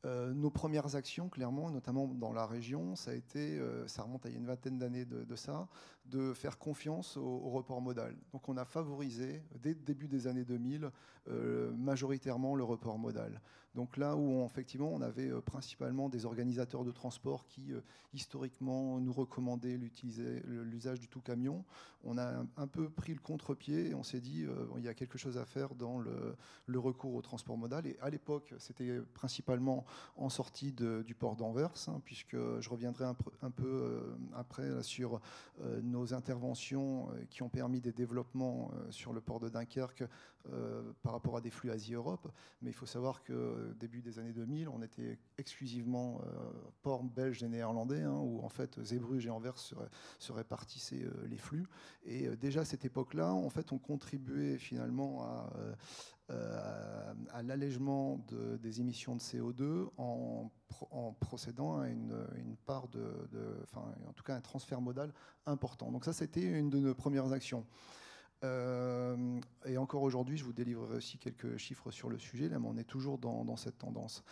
Nos premières actions, clairement, notamment dans la région, ça a été, ça remonte à il y a une vingtaine d'années de ça, de faire confiance au report modal. Donc on a favorisé, dès le début des années 2000, majoritairement le report modal. Donc là où effectivement on avait principalement des organisateurs de transport qui historiquement nous recommandaient l'usage du tout camion, on a un peu pris le contre-pied et on s'est dit il y a quelque chose à faire dans le recours au transport modal. Et à l'époque, c'était principalement en sortie du port d'Anvers, puisque je reviendrai un peu après là, sur nos interventions qui ont permis des développements sur le port de Dunkerque par rapport à des flux Asie-Europe. Mais il faut savoir que début des années 2000, on était exclusivement port belge et néerlandais, où en fait Zeebrugge et Anvers se répartissaient les flux. Et déjà à cette époque-là, en fait, on contribuait finalement à l'allègement des émissions de CO2 en procédant à une part en tout cas un transfert modal important. Donc ça, c'était une de nos premières actions. Et encore aujourd'hui, je vous délivrerai aussi quelques chiffres sur le sujet, là, mais on est toujours dans cette tendance.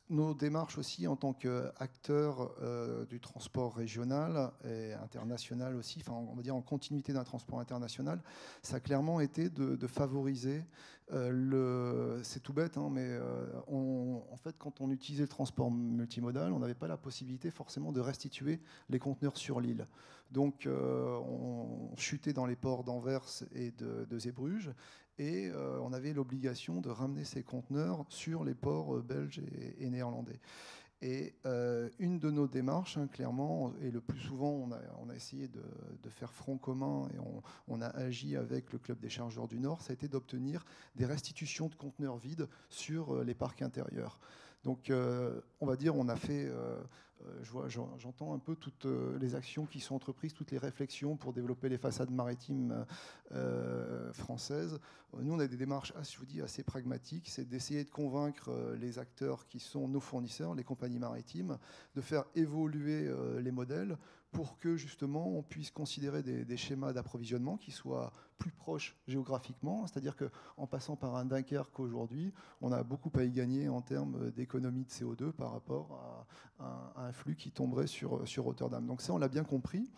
Nos démarches aussi en tant qu'acteurs du transport régional et international aussi, enfin on va dire en continuité d'un transport international, ça a clairement été de favoriser c'est tout bête, mais en fait quand on utilisait le transport multimodal, on n'avait pas la possibilité forcément de restituer les conteneurs sur l'île. Donc on chutait dans les ports d'Anvers et de Zeebrugge et on avait l'obligation de ramener ces conteneurs sur les ports belges et néerlandais. Et une de nos démarches, clairement, et le plus souvent, on a essayé de faire front commun et on a agi avec le Club des chargeurs du Nord, ça a été d'obtenir des restitutions de conteneurs vides sur les parcs intérieurs. Donc, on va dire, on a fait... j'entends un peu toutes les actions qui sont entreprises, toutes les réflexions pour développer les façades maritimes françaises. Nous, on a des démarches, je vous dis, assez pragmatiques. C'est d'essayer de convaincre les acteurs qui sont nos fournisseurs, les compagnies maritimes, de faire évoluer les modèles pour que, justement, on puisse considérer des schémas d'approvisionnement qui soient plus proches géographiquement. C'est-à-dire qu'en passant par un Dunkerque aujourd'hui, on a beaucoup à y gagner en termes d'économie de CO2 par rapport à un flux qui tomberait sur Rotterdam. Donc ça, on l'a bien compris.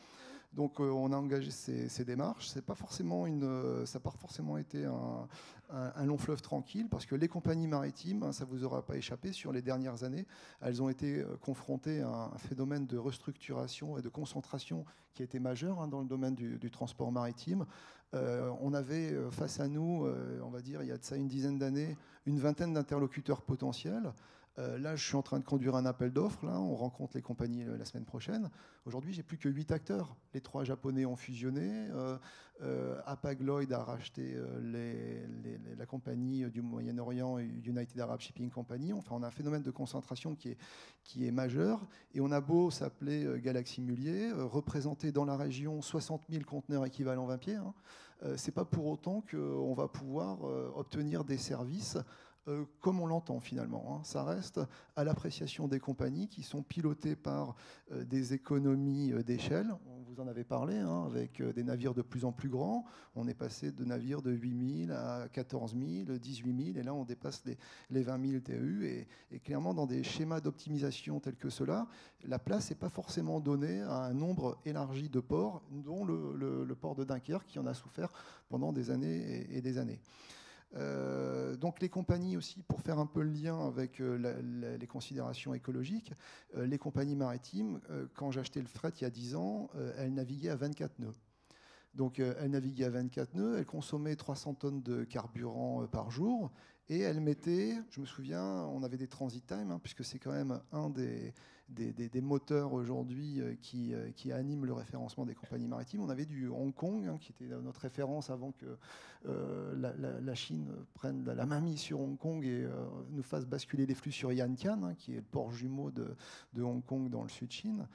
Donc on a engagé ces démarches. Ça n'a pas forcément été un long fleuve tranquille, parce que les compagnies maritimes, ça ne vous aura pas échappé, sur les dernières années, elles ont été confrontées à un phénomène de restructuration et de concentration qui a été majeur dans le domaine du transport maritime. On avait face à nous, on va dire, il y a de ça une dizaine d'années, une vingtaine d'interlocuteurs potentiels. Là, je suis en train de conduire un appel d'offres. Là, on rencontre les compagnies la semaine prochaine. Aujourd'hui, j'ai plus que 8 acteurs. Les 3 japonais ont fusionné. Hapag-Lloyd a racheté la compagnie du Moyen-Orient, United Arab Shipping Company. Enfin, on a un phénomène de concentration qui est majeur. Et on a beau s'appeler Galaxy Mullier, représenter dans la région 60 000 conteneurs équivalents 20 pieds. C'est pas pour autant qu'on va pouvoir obtenir des services comme on l'entend finalement. Ça reste à l'appréciation des compagnies qui sont pilotées par des économies d'échelle. Vous en avez parlé, avec des navires de plus en plus grands. On est passé de navires de 8 000 à 14 000, 18 000, et là on dépasse les 20 000 TEU. Et clairement, dans des schémas d'optimisation tels que ceux-là, la place n'est pas forcément donnée à un nombre élargi de ports, dont le port de Dunkerque, qui en a souffert pendant des années et des années. Donc les compagnies aussi, pour faire un peu le lien avec les considérations écologiques, les compagnies maritimes, quand j'achetais le fret il y a 10 ans, elles naviguaient à 24 nœuds. Donc elles naviguaient à 24 nœuds, elles consommaient 300 tonnes de carburant par jour, et elles mettaient, je me souviens, on avait des transit time, puisque c'est quand même un des moteurs aujourd'hui qui anime le référencement des compagnies maritimes. On avait du Hong Kong, qui était notre référence avant que la Chine prenne la mainmise sur Hong Kong et nous fasse basculer les flux sur Yantian, qui est le port jumeau de Hong Kong dans le sud Chine.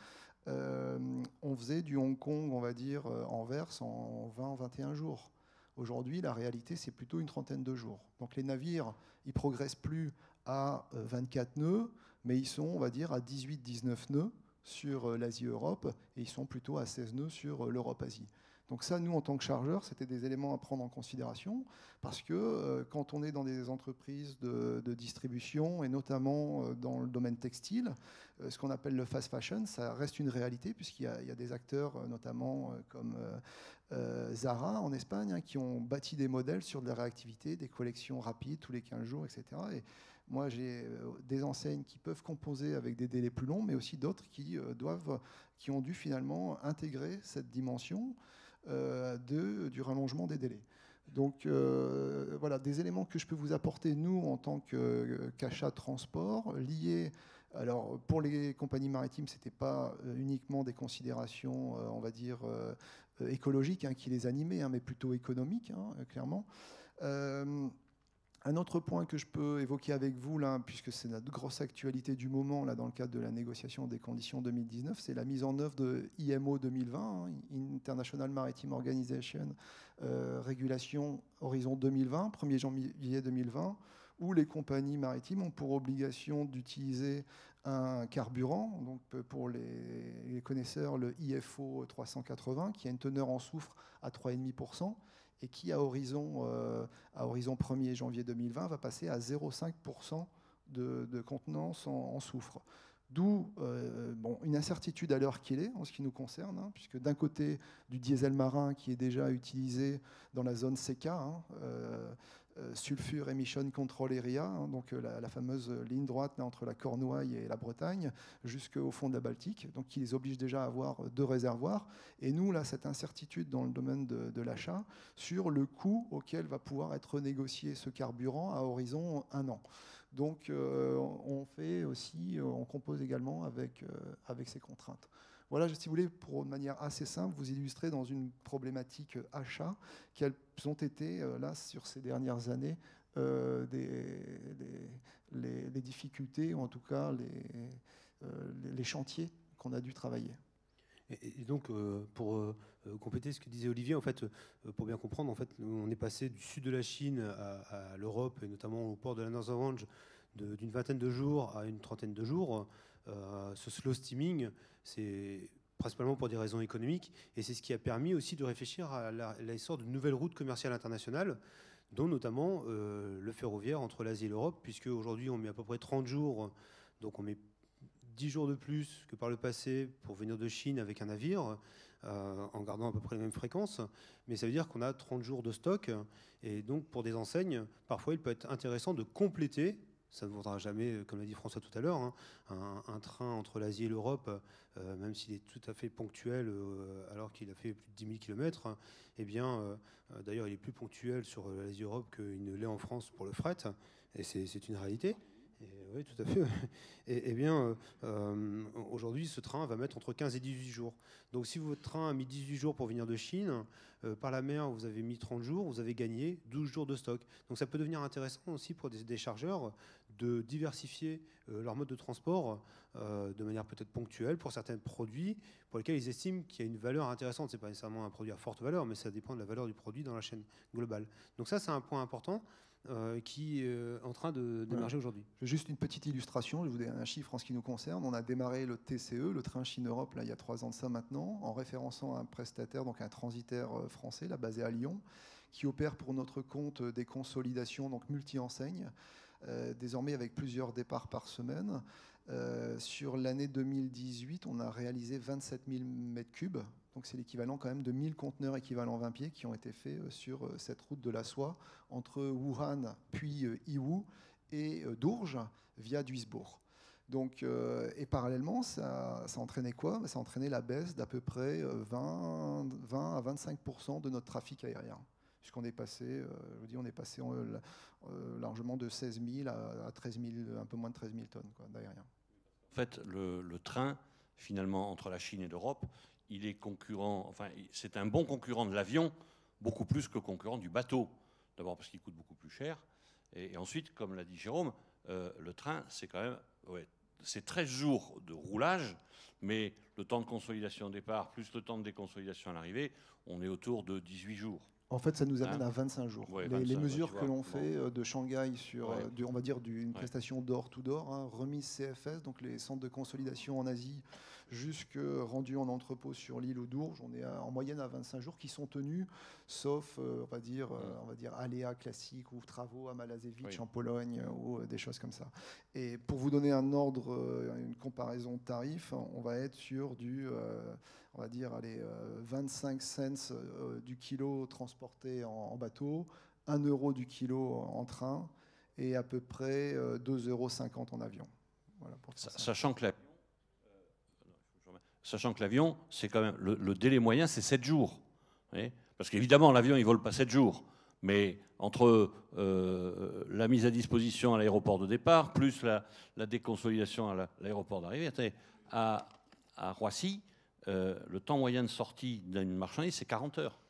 On faisait du Hong Kong, on va dire, Anvers en 20-21 jours. Aujourd'hui, la réalité, c'est plutôt une trentaine de jours. Donc les navires, ils progressent plus à 24 nœuds, mais ils sont, on va dire, à 18-19 nœuds sur l'Asie-Europe, et ils sont plutôt à 16 nœuds sur l'Europe-Asie. Donc ça, nous, en tant que chargeurs, c'était des éléments à prendre en considération, parce que quand on est dans des entreprises de distribution, et notamment dans le domaine textile, ce qu'on appelle le fast fashion, ça reste une réalité, puisqu'il y a des acteurs, notamment comme Zara en Espagne, qui ont bâti des modèles sur de la réactivité, des collections rapides tous les 15 jours, etc. Et moi, j'ai des enseignes qui peuvent composer avec des délais plus longs, mais aussi d'autres qui ont dû finalement intégrer cette dimension du rallongement des délais. Donc voilà, des éléments que je peux vous apporter, nous, en tant qu'achat transport, liés. Alors, pour les compagnies maritimes, ce n'était pas uniquement des considérations, on va dire, écologiques qui les animaient, mais plutôt économiques, clairement. Un autre point que je peux évoquer avec vous, là, puisque c'est notre grosse actualité du moment là, dans le cadre de la négociation des conditions 2019, c'est la mise en œuvre de IMO 2020, International Maritime Organization, régulation horizon 2020, 1er janvier 2020, où les compagnies maritimes ont pour obligation d'utiliser un carburant, donc pour les connaisseurs, le IFO 380, qui a une teneur en soufre à 3,5%, et qui, à horizon 1er janvier 2020, va passer à 0,5% de contenance en soufre. D'où une incertitude à l'heure qu'il est, en ce qui nous concerne, puisque d'un côté, du diesel marin qui est déjà utilisé dans la zone CECA, Sulfur Emission Control Area, donc la fameuse ligne droite là, entre la Cornouaille et la Bretagne, jusqu'au fond de la Baltique, donc qui les oblige déjà à avoir 2 réservoirs. Et nous, là, cette incertitude dans le domaine de l'achat sur le coût auquel va pouvoir être renégocié ce carburant à horizon 1 an. Donc on compose également avec ces contraintes. Voilà, si vous voulez, pour de manière assez simple, vous illustrer dans une problématique achat, quelles ont été, là, sur ces dernières années, les difficultés, ou en tout cas les chantiers qu'on a dû travailler. Et donc, pour compléter ce que disait Olivier, en fait, pour bien comprendre, en fait, on est passé du sud de la Chine à l'Europe, et notamment au port de la Northern d'une vingtaine de jours à une trentaine de jours. Ce slow steaming, c'est principalement pour des raisons économiques, et c'est ce qui a permis aussi de réfléchir à l'essor de nouvelles routes commerciales internationales, dont notamment le ferroviaire entre l'Asie et l'Europe, puisque aujourd'hui on met à peu près 30 jours, donc on met 10 jours de plus que par le passé pour venir de Chine avec un navire, en gardant à peu près les mêmes fréquences, mais ça veut dire qu'on a 30 jours de stock, et donc pour des enseignes, parfois il peut être intéressant de compléter. Ça ne vaudra jamais, comme l'a dit François tout à l'heure, un train entre l'Asie et l'Europe, même s'il est tout à fait ponctuel, alors qu'il a fait plus de 10 000 km, eh bien, d'ailleurs, il est plus ponctuel sur l'Asie-Europe qu'il ne l'est en France pour le fret, et c'est une réalité. Oui, tout à fait. Et bien, aujourd'hui, ce train va mettre entre 15 et 18 jours. Donc, si votre train a mis 18 jours pour venir de Chine, par la mer, vous avez mis 30 jours, vous avez gagné 12 jours de stock. Donc, ça peut devenir intéressant aussi pour des chargeurs de diversifier leur mode de transport de manière peut-être ponctuelle pour certains produits pour lesquels ils estiment qu'il y a une valeur intéressante. Ce n'est pas nécessairement un produit à forte valeur, mais ça dépend de la valeur du produit dans la chaîne globale. Donc, ça, c'est un point important. Qui est en train d'émerger aujourd'hui. Juste une petite illustration, je vous donne un chiffre en ce qui nous concerne. On a démarré le TCE, le train Chine-Europe, là, il y a 3 ans de ça maintenant, en référençant un prestataire, donc un transitaire français, là, basé à Lyon, qui opère pour notre compte des consolidations, donc multi-enseignes, désormais avec plusieurs départs par semaine. Sur l'année 2018, on a réalisé 27 000 mètres cubes. Donc c'est l'équivalent quand même de 1000 conteneurs équivalent 20 pieds qui ont été faits sur cette route de la soie entre Wuhan puis Yiwu et Dourges via Duisbourg. Donc, et parallèlement, ça entraînait quoi? Ça entraînait la baisse d'à peu près 20 à 25% de notre trafic aérien. Puisqu'on est passé, je vous dis, on est passé largement de 16 000 à 13 000, un peu moins de 13 000 tonnes d'aérien. En fait, le train, finalement, entre la Chine et l'Europe, il est concurrent, enfin, c'est un bon concurrent de l'avion, beaucoup plus que concurrent du bateau. D'abord parce qu'il coûte beaucoup plus cher. Et ensuite, comme l'a dit Jérôme, le train, c'est quand même... Ouais, c'est 13 jours de roulage, mais le temps de consolidation au départ, plus le temps de déconsolidation à l'arrivée, on est autour de 18 jours. En fait, ça nous amène à 25 jours. Ouais, les mesures que l'on bon. fait de Shanghai sur, on va dire, une prestation door-to-door, remise CFS, donc les centres de consolidation en Asie, jusque rendu en entrepôt sur l'île ou Dourges, on est en moyenne à 25 jours qui sont tenus, sauf, on va dire aléas classiques ou travaux à Malazewicz en Pologne ou des choses comme ça. Et pour vous donner un ordre, une comparaison de tarifs, on va être sur du... on va dire 25 cents du kilo transporté en bateau, 1 euro du kilo en train et à peu près 2,50 € en avion. Voilà, sachant que l'avion, c'est quand même le délai moyen, c'est 7 jours. Parce qu'évidemment, l'avion, il ne vole pas 7 jours. Mais entre la mise à disposition à l'aéroport de départ, plus la déconsolidation à l'aéroport d'arrivée, à Roissy, le temps moyen de sortie d'une marchandise, c'est 40 heures.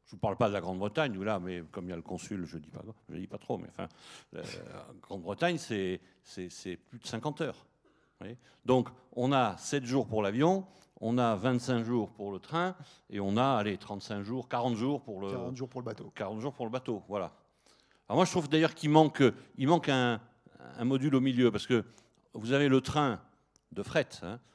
Je ne vous parle pas de la Grande-Bretagne, là, mais comme il y a le consul, je ne dis pas trop, mais enfin, Grande-Bretagne, c'est plus de 50 heures. Donc, on a 7 jours pour l'avion, on a 25 jours pour le train, et on a, 35 jours, 40 jours pour le... 40 jours pour le bateau. 40 jours pour le bateau, voilà. Alors moi, je trouve d'ailleurs qu'il manque un module au milieu, parce que vous avez le train de fret.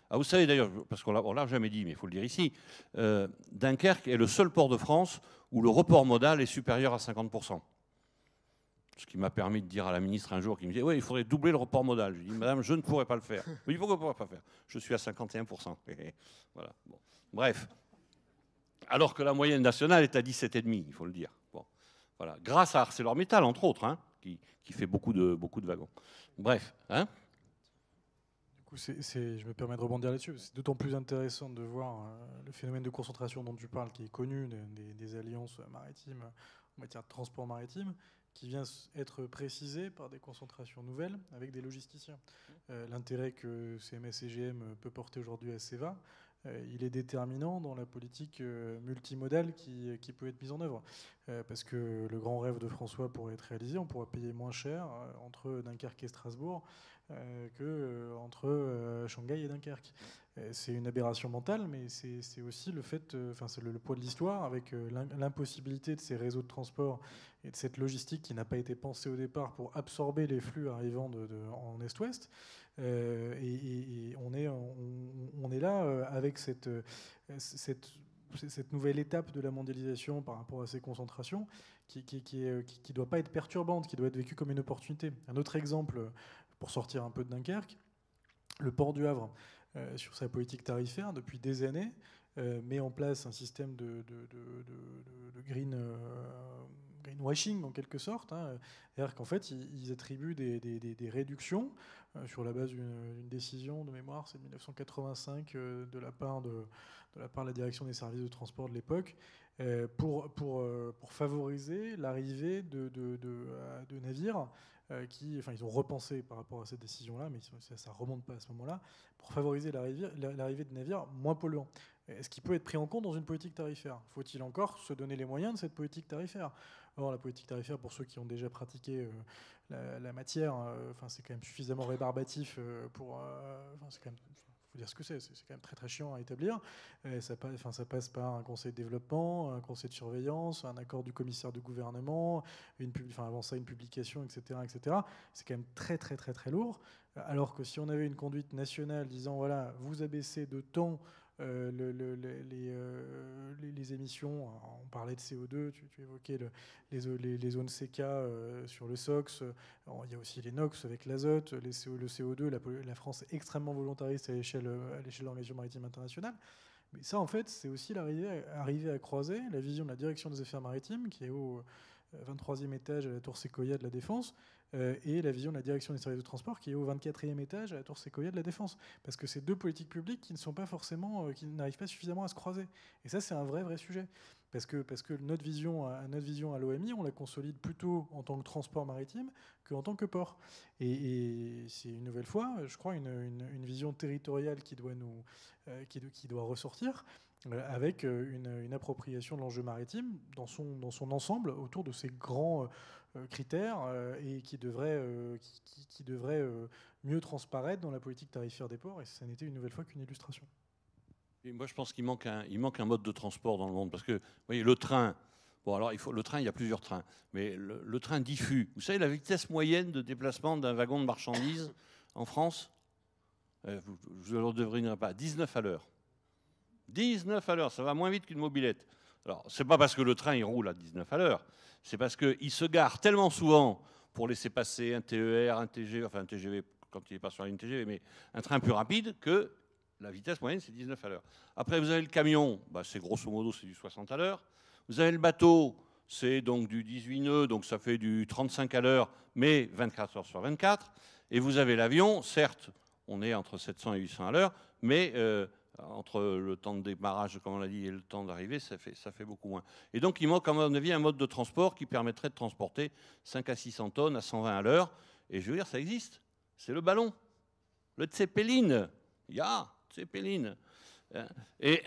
Ah, vous savez d'ailleurs, parce qu'on ne l'a jamais dit, mais il faut le dire ici, Dunkerque est le seul port de France où le report modal est supérieur à 50%. Ce qui m'a permis de dire à la ministre un jour, qui me disait « Oui, il faudrait doubler le report modal ». Je lui ai dit « Madame, je ne pourrais pas le faire ». Oui, pourquoi je ne pourrais pas faire? Je suis à 51%. Voilà. Bon. Bref. Alors que la moyenne nationale est à 17,5, il faut le dire. Bon. Voilà. Grâce à ArcelorMittal, entre autres, qui fait beaucoup de wagons. Bref. Du coup, je me permets de rebondir là-dessus. C'est d'autant plus intéressant de voir le phénomène de concentration dont tu parles, qui est connu des alliances maritimes en matière de transport maritime, qui vient être précisé par des concentrations nouvelles avec des logisticiens. L'intérêt que CMS-CGM peut porter aujourd'hui à CEVA, il est déterminant dans la politique multimodale qui peut être mise en œuvre. Parce que le grand rêve de François pourrait être réalisé, on pourra payer moins cher entre Dunkerque et Strasbourg qu'entre Shanghai et Dunkerque. C'est une aberration mentale, mais c'est aussi le fait, c'est le poids de l'histoire avec l'impossibilité de ces réseaux de transport et de cette logistique qui n'a pas été pensée au départ pour absorber les flux arrivant en Est-Ouest. Et on est là avec cette nouvelle étape de la mondialisation par rapport à ces concentrations qui ne doit pas être perturbante, qui doit être vécue comme une opportunité. Un autre exemple, pour sortir un peu de Dunkerque, le port du Havre, sur sa politique tarifaire, depuis des années, met en place un système de greenwashing, en quelque sorte. C'est-à-dire qu'en fait, ils attribuent des réductions sur la base d'une décision de mémoire, c'est de 1985, de la part de la direction des services de transport de l'époque, pour favoriser l'arrivée de navires ils ont repensé par rapport à cette décision-là, mais ça ne remonte pas à ce moment-là, pour favoriser l'arrivée de navires moins polluants. Est-ce qui peut être pris en compte dans une politique tarifaire? Faut-il encore se donner les moyens de cette politique tarifaire? Or, la politique tarifaire, pour ceux qui ont déjà pratiqué la matière, c'est quand même suffisamment rébarbatif c'est quand même... Il faut dire ce que c'est quand même très très chiant à établir. Ça passe par un conseil de développement, un conseil de surveillance, un accord du commissaire de gouvernement, avant ça une publication, etc. etc. C'est quand même très très très très lourd. Alors que si on avait une conduite nationale disant voilà, vous abaissez de temps les émissions. On parlait de CO2, tu évoquais les zones CK sur le SOx. Il y a aussi les NOx avec l'azote, le CO2. La France est extrêmement volontariste à l'échelle de l'Organisation maritime internationale. Mais ça, en fait, c'est aussi arriver à croiser la vision de la direction des affaires maritimes, qui est au 23e étage à la tour Sequoia de la Défense, et la vision de la direction des services de transport, qui est au 24e étage à la tour Sequoia de la Défense. Parce que c'est deux politiques publiques qui ne sont pas forcément, qui n'arrivent pas suffisamment à se croiser. Et ça, c'est un vrai sujet. Parce que notre vision à l'OMI, on la consolide plutôt en tant que transport maritime qu'en tant que port. Et c'est une nouvelle fois, je crois, une vision territoriale qui doit ressortir, avec une appropriation de l'enjeu maritime dans son ensemble autour de ces grands critères et qui devraient mieux transparaître dans la politique tarifaire des ports. Et ça n'était une nouvelle fois qu'une illustration. Et moi, je pense qu'il manque un mode de transport dans le monde. Parce que, vous voyez, le train, bon, alors, le train, il y a plusieurs trains. Mais le train diffus, vous savez, la vitesse moyenne de déplacement d'un wagon de marchandises en France, je ne le devrinerai pas, 19 à l'heure. 19 à l'heure, ça va moins vite qu'une mobilette. Alors, c'est pas parce que le train, il roule à 19 à l'heure. C'est parce qu'il se gare tellement souvent pour laisser passer un TER, un TGV, enfin un TGV quand il n'est pas sur la ligne TGV, mais un train plus rapide que la vitesse moyenne, c'est 19 à l'heure. Après, vous avez le camion, bah, c'est grosso modo, c'est du 60 à l'heure. Vous avez le bateau, c'est donc du 18 nœuds, donc ça fait du 35 à l'heure, mais 24 heures sur 24. Et vous avez l'avion, certes, on est entre 700 et 800 à l'heure, mais entre le temps de démarrage, comme on l'a dit, et le temps d'arrivée, ça fait beaucoup moins. Et donc, il manque, à mon avis, un mode de transport qui permettrait de transporter 5 à 600 tonnes à 120 à l'heure. Et je veux dire, ça existe. C'est le ballon. Le Zeppelin. Zeppelin. Et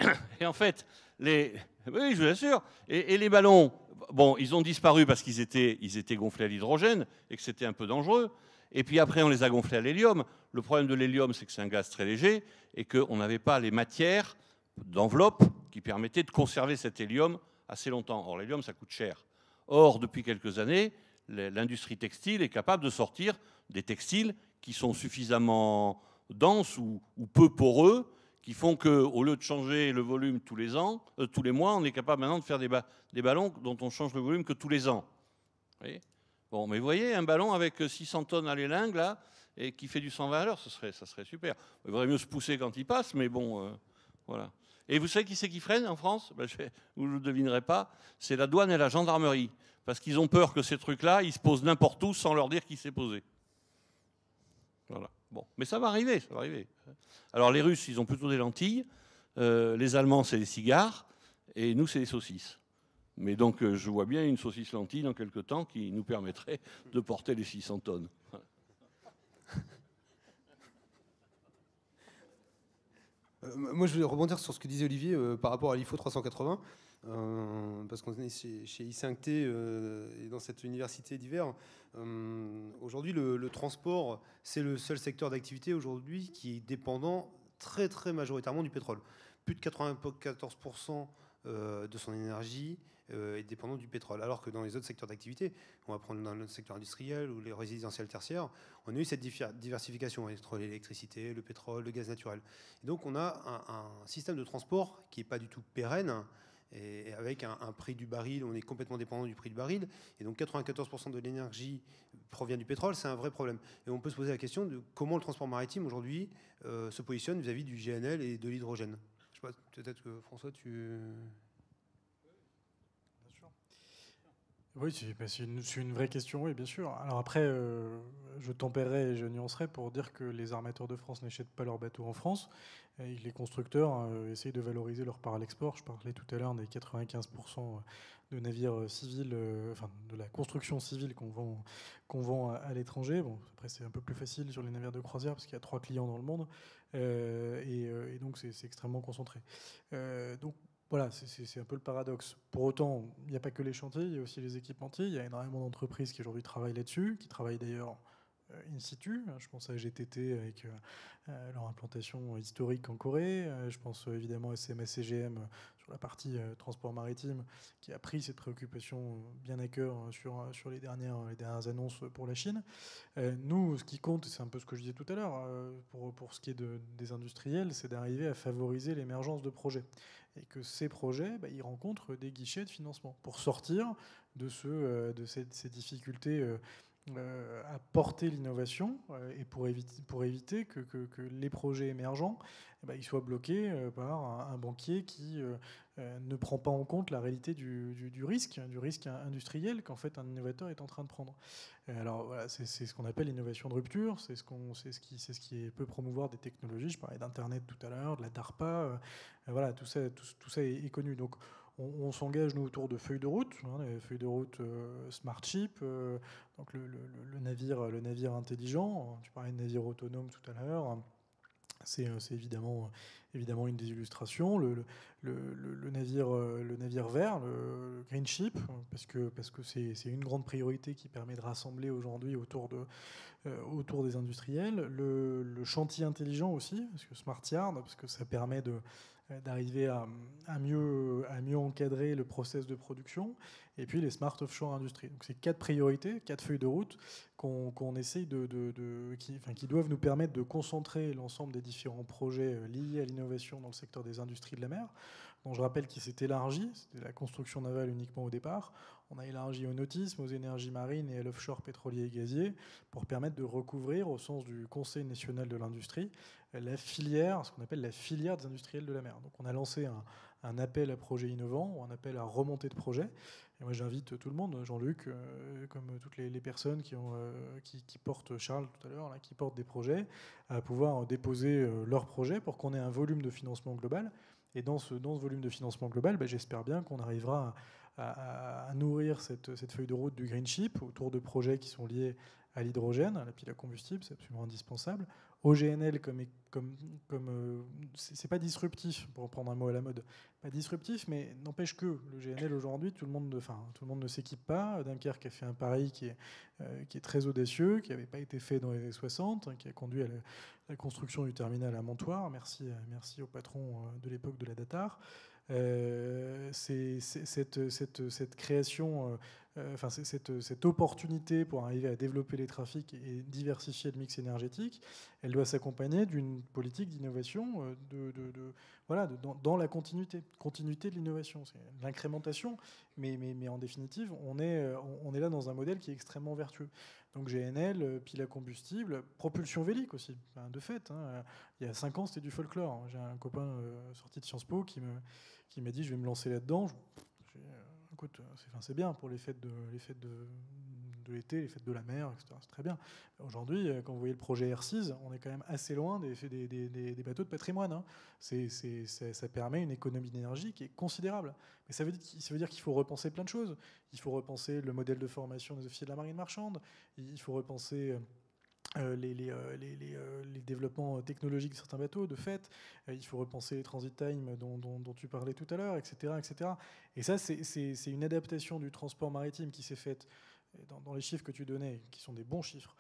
en fait, oui, je vous assure. Et les ballons, bon, ils ont disparu parce qu'ils étaient gonflés à l'hydrogène et que c'était un peu dangereux. Et puis après, on les a gonflés à l'hélium. Le problème de l'hélium, c'est que c'est un gaz très léger et qu'on n'avait pas les matières d'enveloppe qui permettaient de conserver cet hélium assez longtemps. Or, l'hélium, ça coûte cher. Or, depuis quelques années, l'industrie textile est capable de sortir des textiles qui sont suffisamment denses ou peu poreux, qui font qu'au lieu de changer le volume tous les mois, on est capable maintenant de faire des ballons dont on change le volume que tous les ans. Vous voyez ? Bon, mais vous voyez, un ballon avec 600 tonnes à l'élingue, là, et qui fait du 120 à l'heure, ça serait super. Il vaudrait mieux se pousser quand il passe, mais bon, voilà. Et vous savez qui c'est qui freine en France ? Vous ne le devinerez pas, c'est la douane et la gendarmerie. Parce qu'ils ont peur que ces trucs-là, ils se posent n'importe où sans leur dire qui s'est posé. Voilà. Bon, mais ça va arriver, ça va arriver. Alors les Russes, ils ont plutôt des lentilles, les Allemands, c'est des cigares, et nous, c'est des saucisses. Mais donc, je vois bien une saucisse lentille dans quelques temps qui nous permettrait de porter les 600 tonnes. Moi, je voulais rebondir sur ce que disait Olivier par rapport à l'IFO 380, parce qu'on est chez I5T et dans cette université d'hiver. Aujourd'hui, le transport, c'est le seul secteur d'activité aujourd'hui qui est dépendant très, très majoritairement du pétrole. Plus de 94% de son énergie est dépendant du pétrole. Alors que dans les autres secteurs d'activité, on va prendre dans le secteur industriel ou les résidentiels tertiaires, on a eu cette diversification entre l'électricité, le pétrole, le gaz naturel. Et donc on a un système de transport qui n'est pas du tout pérenne, et avec un prix du baril, on est complètement dépendant du prix du baril, et donc 94% de l'énergie provient du pétrole, c'est un vrai problème. Et on peut se poser la question de comment le transport maritime aujourd'hui se positionne vis-à-vis du GNL et de l'hydrogène. Je sais pas, peut-être que François, tu... Oui, c'est une vraie question, oui, bien sûr. Alors après, je tempérerai et je nuancerai pour dire que les armateurs de France n'achètent pas leurs bateaux en France. Et les constructeurs essayent de valoriser leur part à l'export. Je parlais tout à l'heure des 95% de navires civils, enfin de la construction civile qu'on vend à l'étranger. Bon, après, c'est un peu plus facile sur les navires de croisière parce qu'il y a 3 clients dans le monde. Et donc, c'est extrêmement concentré. Donc, voilà, c'est un peu le paradoxe. Pour autant, il n'y a pas que les chantiers, il y a aussi les équipementiers. Il y a énormément d'entreprises qui aujourd'hui travaillent là-dessus, qui travaillent d'ailleurs in situ. Je pense à GTT avec leur implantation historique en Corée. Je pense évidemment à SMS-CGM sur la partie transport maritime, qui a pris cette préoccupation bien à cœur sur les dernières annonces pour la Chine. Nous, ce qui compte, c'est un peu ce que je disais tout à l'heure, pour ce qui est des industriels, c'est d'arriver à favoriser l'émergence de projets. Et que ces projets, ils rencontrent des guichets de financement pour sortir de ces difficultés à porter l'innovation et pour éviter que les projets émergents ils soient bloqués par un banquier qui ne prend pas en compte la réalité du risque industriel qu'en fait un innovateur est en train de prendre. Alors voilà, c'est ce qu'on appelle l'innovation de rupture, c'est ce qui peut promouvoir des technologies. Je parlais d'Internet tout à l'heure, de la DARPA, voilà, tout ça est connu. Donc on s'engage, nous, autour de feuilles de route, les feuilles de route Smart Ship, donc le navire intelligent. Tu parlais de navire autonome tout à l'heure. C'est évidemment une des illustrations. Le navire vert, le Green Ship, parce que c'est une grande priorité qui permet de rassembler aujourd'hui autour des industriels. Le chantier intelligent aussi, parce que Smart Yard, parce que ça permet d'arriver à mieux encadrer le process de production, et puis les Smart Offshore Industries. Donc c'est 4 priorités, 4 feuilles de route qu'on essaye qui doivent nous permettre de concentrer l'ensemble des différents projets liés à l'innovation dans le secteur des industries de la mer, dont je rappelle qu'il s'est élargi, c'était la construction navale uniquement au départ. On a élargi au nautisme, aux énergies marines et à l'offshore pétrolier et gazier pour permettre de recouvrir, au sens du Conseil national de l'industrie, la filière, ce qu'on appelle la filière des industriels de la mer. Donc on a lancé un appel à projets innovants, ou un appel à remontée de projets. Et moi j'invite tout le monde, Jean-Luc, comme toutes les personnes qui portent, Charles tout à l'heure, là, qui portent des projets, à pouvoir déposer leurs projets pour qu'on ait un volume de financement global. Et dans ce volume de financement global, j'espère bien qu'on arrivera à nourrir cette feuille de route du Green Ship autour de projets qui sont liés à l'hydrogène, à la pile à combustible, c'est absolument indispensable. Au GNL, c'est pas disruptif, pour reprendre un mot à la mode, pas disruptif, mais n'empêche que le GNL aujourd'hui, tout le monde ne s'équipe pas. Dunkerque a fait un pari qui est très audacieux, qui n'avait pas été fait dans les années 60, qui a conduit à la construction du terminal à Montoire. Merci au patron de l'époque de la Datar. Cette création, cette opportunité pour arriver à développer les trafics et diversifier le mix énergétique, elle doit s'accompagner d'une politique d'innovation dans la continuité de l'innovation. C'est l'incrémentation, mais en définitive, on est là dans un modèle qui est extrêmement vertueux. Donc GNL, pile à combustible, propulsion vélique aussi, de fait. Il y a 5 ans, c'était du folklore. J'ai un copain sorti de Sciences Po qui m'a dit je vais me lancer là-dedans. Écoute, c'est bien pour les fêtes de l'été, les fêtes de la mer, etc. C'est très bien. Aujourd'hui, quand vous voyez le projet R6, on est quand même assez loin des bateaux de patrimoine. Ça permet une économie d'énergie qui est considérable. Mais ça veut dire qu'il faut repenser plein de choses. Il faut repenser le modèle de formation des officiers de la marine marchande. Il faut repenser les développements technologiques de certains bateaux, de fait. Il faut repenser les transit time dont tu parlais tout à l'heure, etc., etc. Et ça, c'est une adaptation du transport maritime qui s'est faite dans les chiffres que tu donnais, qui sont des bons chiffres.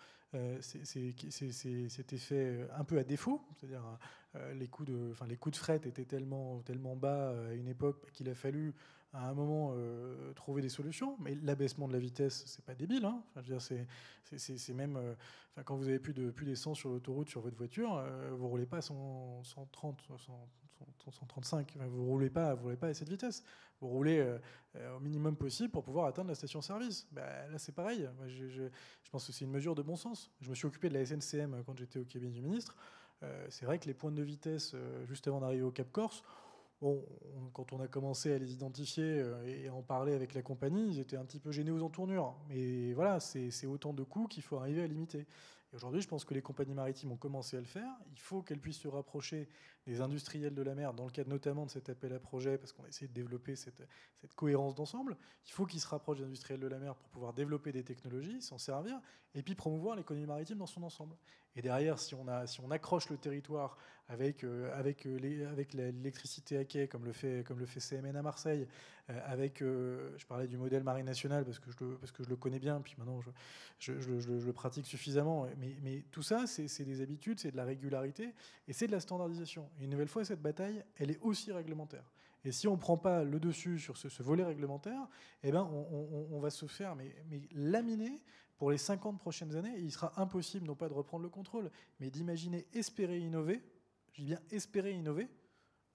C'était fait un peu à défaut, c'est-à-dire les coûts de fret étaient tellement bas à une époque qu'il a fallu à un moment trouver des solutions. Mais l'abaissement de la vitesse, c'est pas débile. Enfin, je veux dire, c'est même quand vous avez plus d'essence sur l'autoroute sur votre voiture, vous roulez pas à 130, 135. Vous roulez pas à cette vitesse. Vous roulez au minimum possible pour pouvoir atteindre la station-service. Là, c'est pareil. Moi, je pense que c'est une mesure de bon sens. Je me suis occupé de la SNCM quand j'étais au cabinet du ministre. C'est vrai que les points de vitesse, juste avant d'arriver au Cap Corse, quand on a commencé à les identifier et à en parler avec la compagnie, ils étaient un petit peu gênés aux entournures. Mais voilà, c'est autant de coûts qu'il faut arriver à limiter. Et aujourd'hui, je pense que les compagnies maritimes ont commencé à le faire. Il faut qu'elles puissent se rapprocher des industriels de la mer, dans le cadre notamment de cet appel à projet, parce qu'on a essayé de développer cette cohérence d'ensemble. Il faut qu'ils se rapprochent des industriels de la mer pour pouvoir développer des technologies, s'en servir, et puis promouvoir l'économie maritime dans son ensemble. Et derrière, si on accroche le territoire avec l'électricité à quai, comme le fait CMN à Marseille, je parlais du modèle Marine Nationale parce que je le connais bien, puis maintenant je le pratique suffisamment. Mais tout ça, c'est des habitudes, c'est de la régularité et c'est de la standardisation. Et une nouvelle fois, cette bataille, elle est aussi réglementaire. Et si on ne prend pas le dessus sur ce volet réglementaire, eh ben on va se faire mais laminer pour les 50 prochaines années. Et il sera impossible, non pas de reprendre le contrôle, mais d'imaginer espérer innover, je dis bien espérer innover,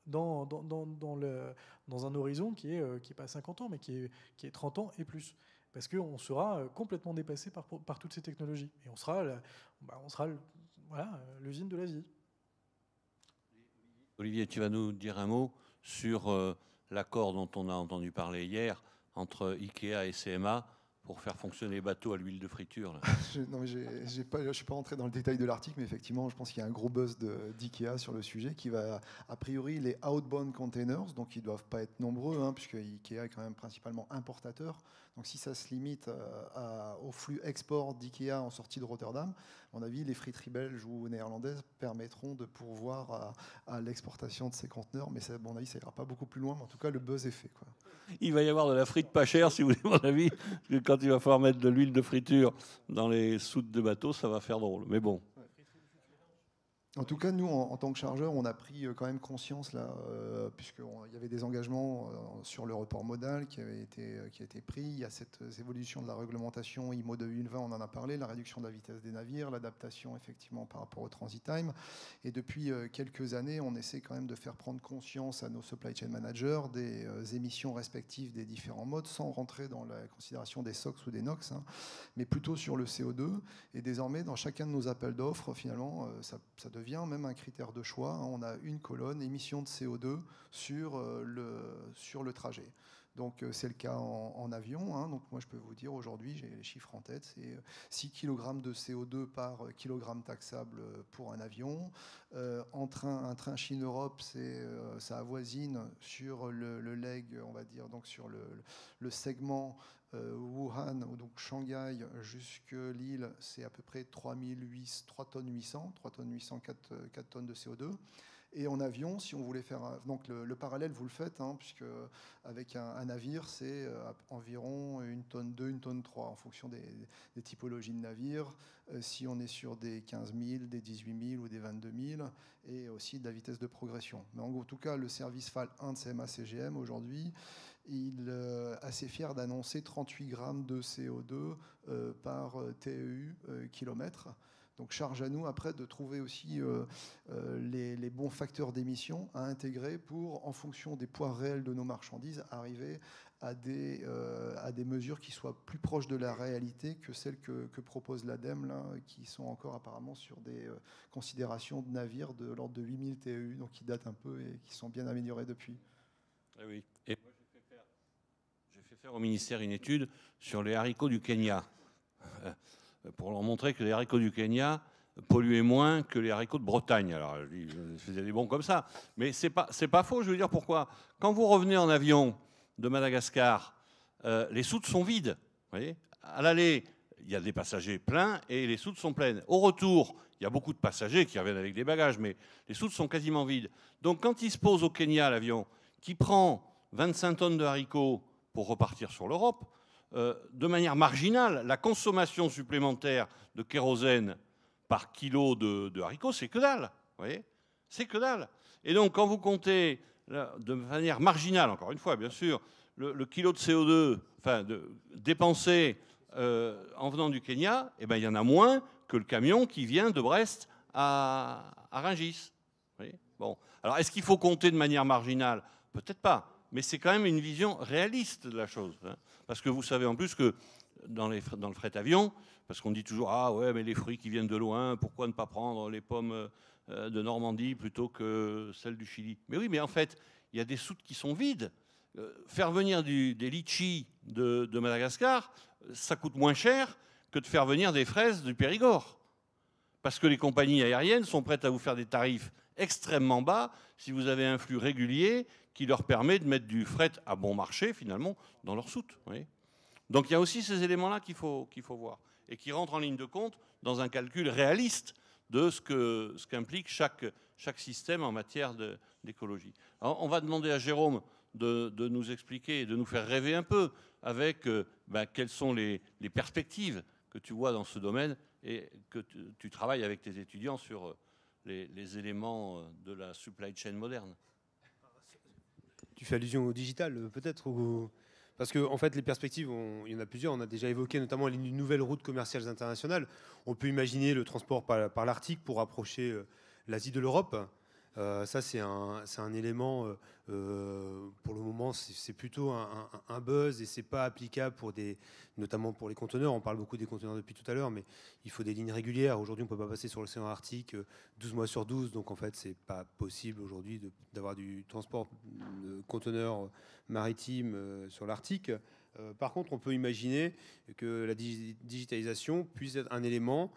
dans un horizon qui est pas 50 ans, mais qui est 30 ans et plus. Parce qu'on sera complètement dépassé par toutes ces technologies. Et on sera l'usine de l'Asie. Olivier, tu vas nous dire un mot sur l'accord dont on a entendu parler hier entre Ikea et CMA pour faire fonctionner les bateaux à l'huile de friture là. Je ne suis pas rentré dans le détail de l'article, mais effectivement, je pense qu'il y a un gros buzz d'IKEA sur le sujet qui va, a priori, les outbound containers, donc ils ne doivent pas être nombreux, hein, puisque Ikea est quand même principalement importateur. Donc si ça se limite au flux export d'IKEA en sortie de Rotterdam, à mon avis, les friteries belges ou néerlandaises permettront de pourvoir à l'exportation de ces conteneurs. Mais à mon avis, ça ira pas beaucoup plus loin. Mais en tout cas, le buzz est fait, quoi. Il va y avoir de la frite pas chère, si vous voulez mon avis. Parce que quand il va falloir mettre de l'huile de friture dans les soutes de bateaux, ça va faire drôle. Mais bon. En tout cas, nous, en tant que chargeurs, on a pris quand même conscience, là, puisqu'il y avait des engagements sur le report modal qui a été pris. Il y a cette évolution de la réglementation IMO 2020, on en a parlé, la réduction de la vitesse des navires, l'adaptation effectivement par rapport au transit time. Et depuis quelques années, on essaie quand même de faire prendre conscience à nos supply chain managers des émissions respectives des différents modes, sans rentrer dans la considération des SOx ou des NOx, hein, mais plutôt sur le CO2. Et désormais, dans chacun de nos appels d'offres, finalement, ça devient même un critère de choix. On a une colonne émissions de CO2 sur le trajet. Donc c'est le cas en avion. Hein. Donc moi je peux vous dire aujourd'hui, j'ai les chiffres en tête, c'est 6 kg de CO2 par kilogramme taxable pour un avion. Un train Chine-Europe, ça avoisine sur le leg, on va dire, donc sur le segment Wuhan, donc Shanghai jusque Lille, c'est à peu près 3 tonnes 800, 4 tonnes de CO2. Et en avion, si on voulait faire... Donc le parallèle, vous le faites, hein, puisque avec un navire, c'est environ 1 tonne 2, 1 tonne 3, en fonction des typologies de navires. Si on est sur des 15 000, des 18 000 ou des 22 000, et aussi de la vitesse de progression. Mais en tout cas, le service FAL 1 de CMA-CGM, aujourd'hui, il est assez fier d'annoncer 38 grammes de CO2 par TEU kilomètre. Donc charge à nous après de trouver aussi les bons facteurs d'émission à intégrer pour, en fonction des poids réels de nos marchandises, arriver à des mesures qui soient plus proches de la réalité que celles que propose l'ADEME, là, qui sont encore apparemment sur des considérations de navires de l'ordre de 8000 TEU, donc qui datent un peu et qui sont bien améliorés depuis. Oui. Et moi, j'ai fait faire au ministère une étude sur les haricots du Kenya. Pour leur montrer que les haricots du Kenya polluaient moins que les haricots de Bretagne. Alors, je faisais des bons comme ça. Mais c'est pas faux, je veux dire pourquoi. Quand vous revenez en avion de Madagascar, les soutes sont vides. Vous voyez, à l'aller, il y a des passagers pleins et les soutes sont pleines. Au retour, il y a beaucoup de passagers qui reviennent avec des bagages, mais les soutes sont quasiment vides. Donc quand il se pose au Kenya, l'avion, qui prend 25 tonnes de haricots pour repartir sur l'Europe, de manière marginale, la consommation supplémentaire de kérosène par kilo de haricots, c'est que dalle. Vous voyez, c'est que dalle. Et donc, quand vous comptez de manière marginale, encore une fois, bien sûr, le kilo de CO2 dépensé en venant du Kenya, eh ben, il y en a moins que le camion qui vient de Brest à Rungis. Vous voyez, bon. Alors, est-ce qu'il faut compter de manière marginale? Peut-être pas. Mais c'est quand même une vision réaliste de la chose. Hein. Parce que vous savez en plus que dans le fret avion, parce qu'on dit toujours « Ah ouais, mais les fruits qui viennent de loin, pourquoi ne pas prendre les pommes de Normandie plutôt que celles du Chili ?» Mais oui, mais en fait, il y a des soutes qui sont vides. Faire venir des litchis de Madagascar, ça coûte moins cher que de faire venir des fraises du Périgord. Parce que les compagnies aériennes sont prêtes à vous faire des tarifs extrêmement bas si vous avez un flux régulier qui leur permet de mettre du fret à bon marché, finalement, dans leur soute. Vous voyez. Donc il y a aussi ces éléments-là qu'il faut voir et qui rentrent en ligne de compte dans un calcul réaliste de ce qu'implique chaque système en matière d'écologie. Alors, on va demander à Jérôme de nous expliquer et de nous faire rêver un peu avec quelles sont les perspectives que tu vois dans ce domaine et que tu travailles avec tes étudiants sur les éléments de la supply chain moderne. Tu fais allusion au digital, peut-être Parce que en fait, les perspectives, il y en a plusieurs. On a déjà évoqué notamment les nouvelles routes commerciales internationales. On peut imaginer le transport par l'Arctique pour rapprocher l'Asie de l'Europe. Ça, c'est un élément, pour le moment, c'est plutôt un buzz et c'est pas applicable notamment pour les conteneurs. On parle beaucoup des conteneurs depuis tout à l'heure, mais il faut des lignes régulières. Aujourd'hui, on peut pas passer sur l'océan Arctique 12 mois sur 12, donc en fait, c'est pas possible aujourd'hui d'avoir du transport de conteneurs maritimes sur l'Arctique. Par contre, on peut imaginer que la digitalisation puisse être un élément.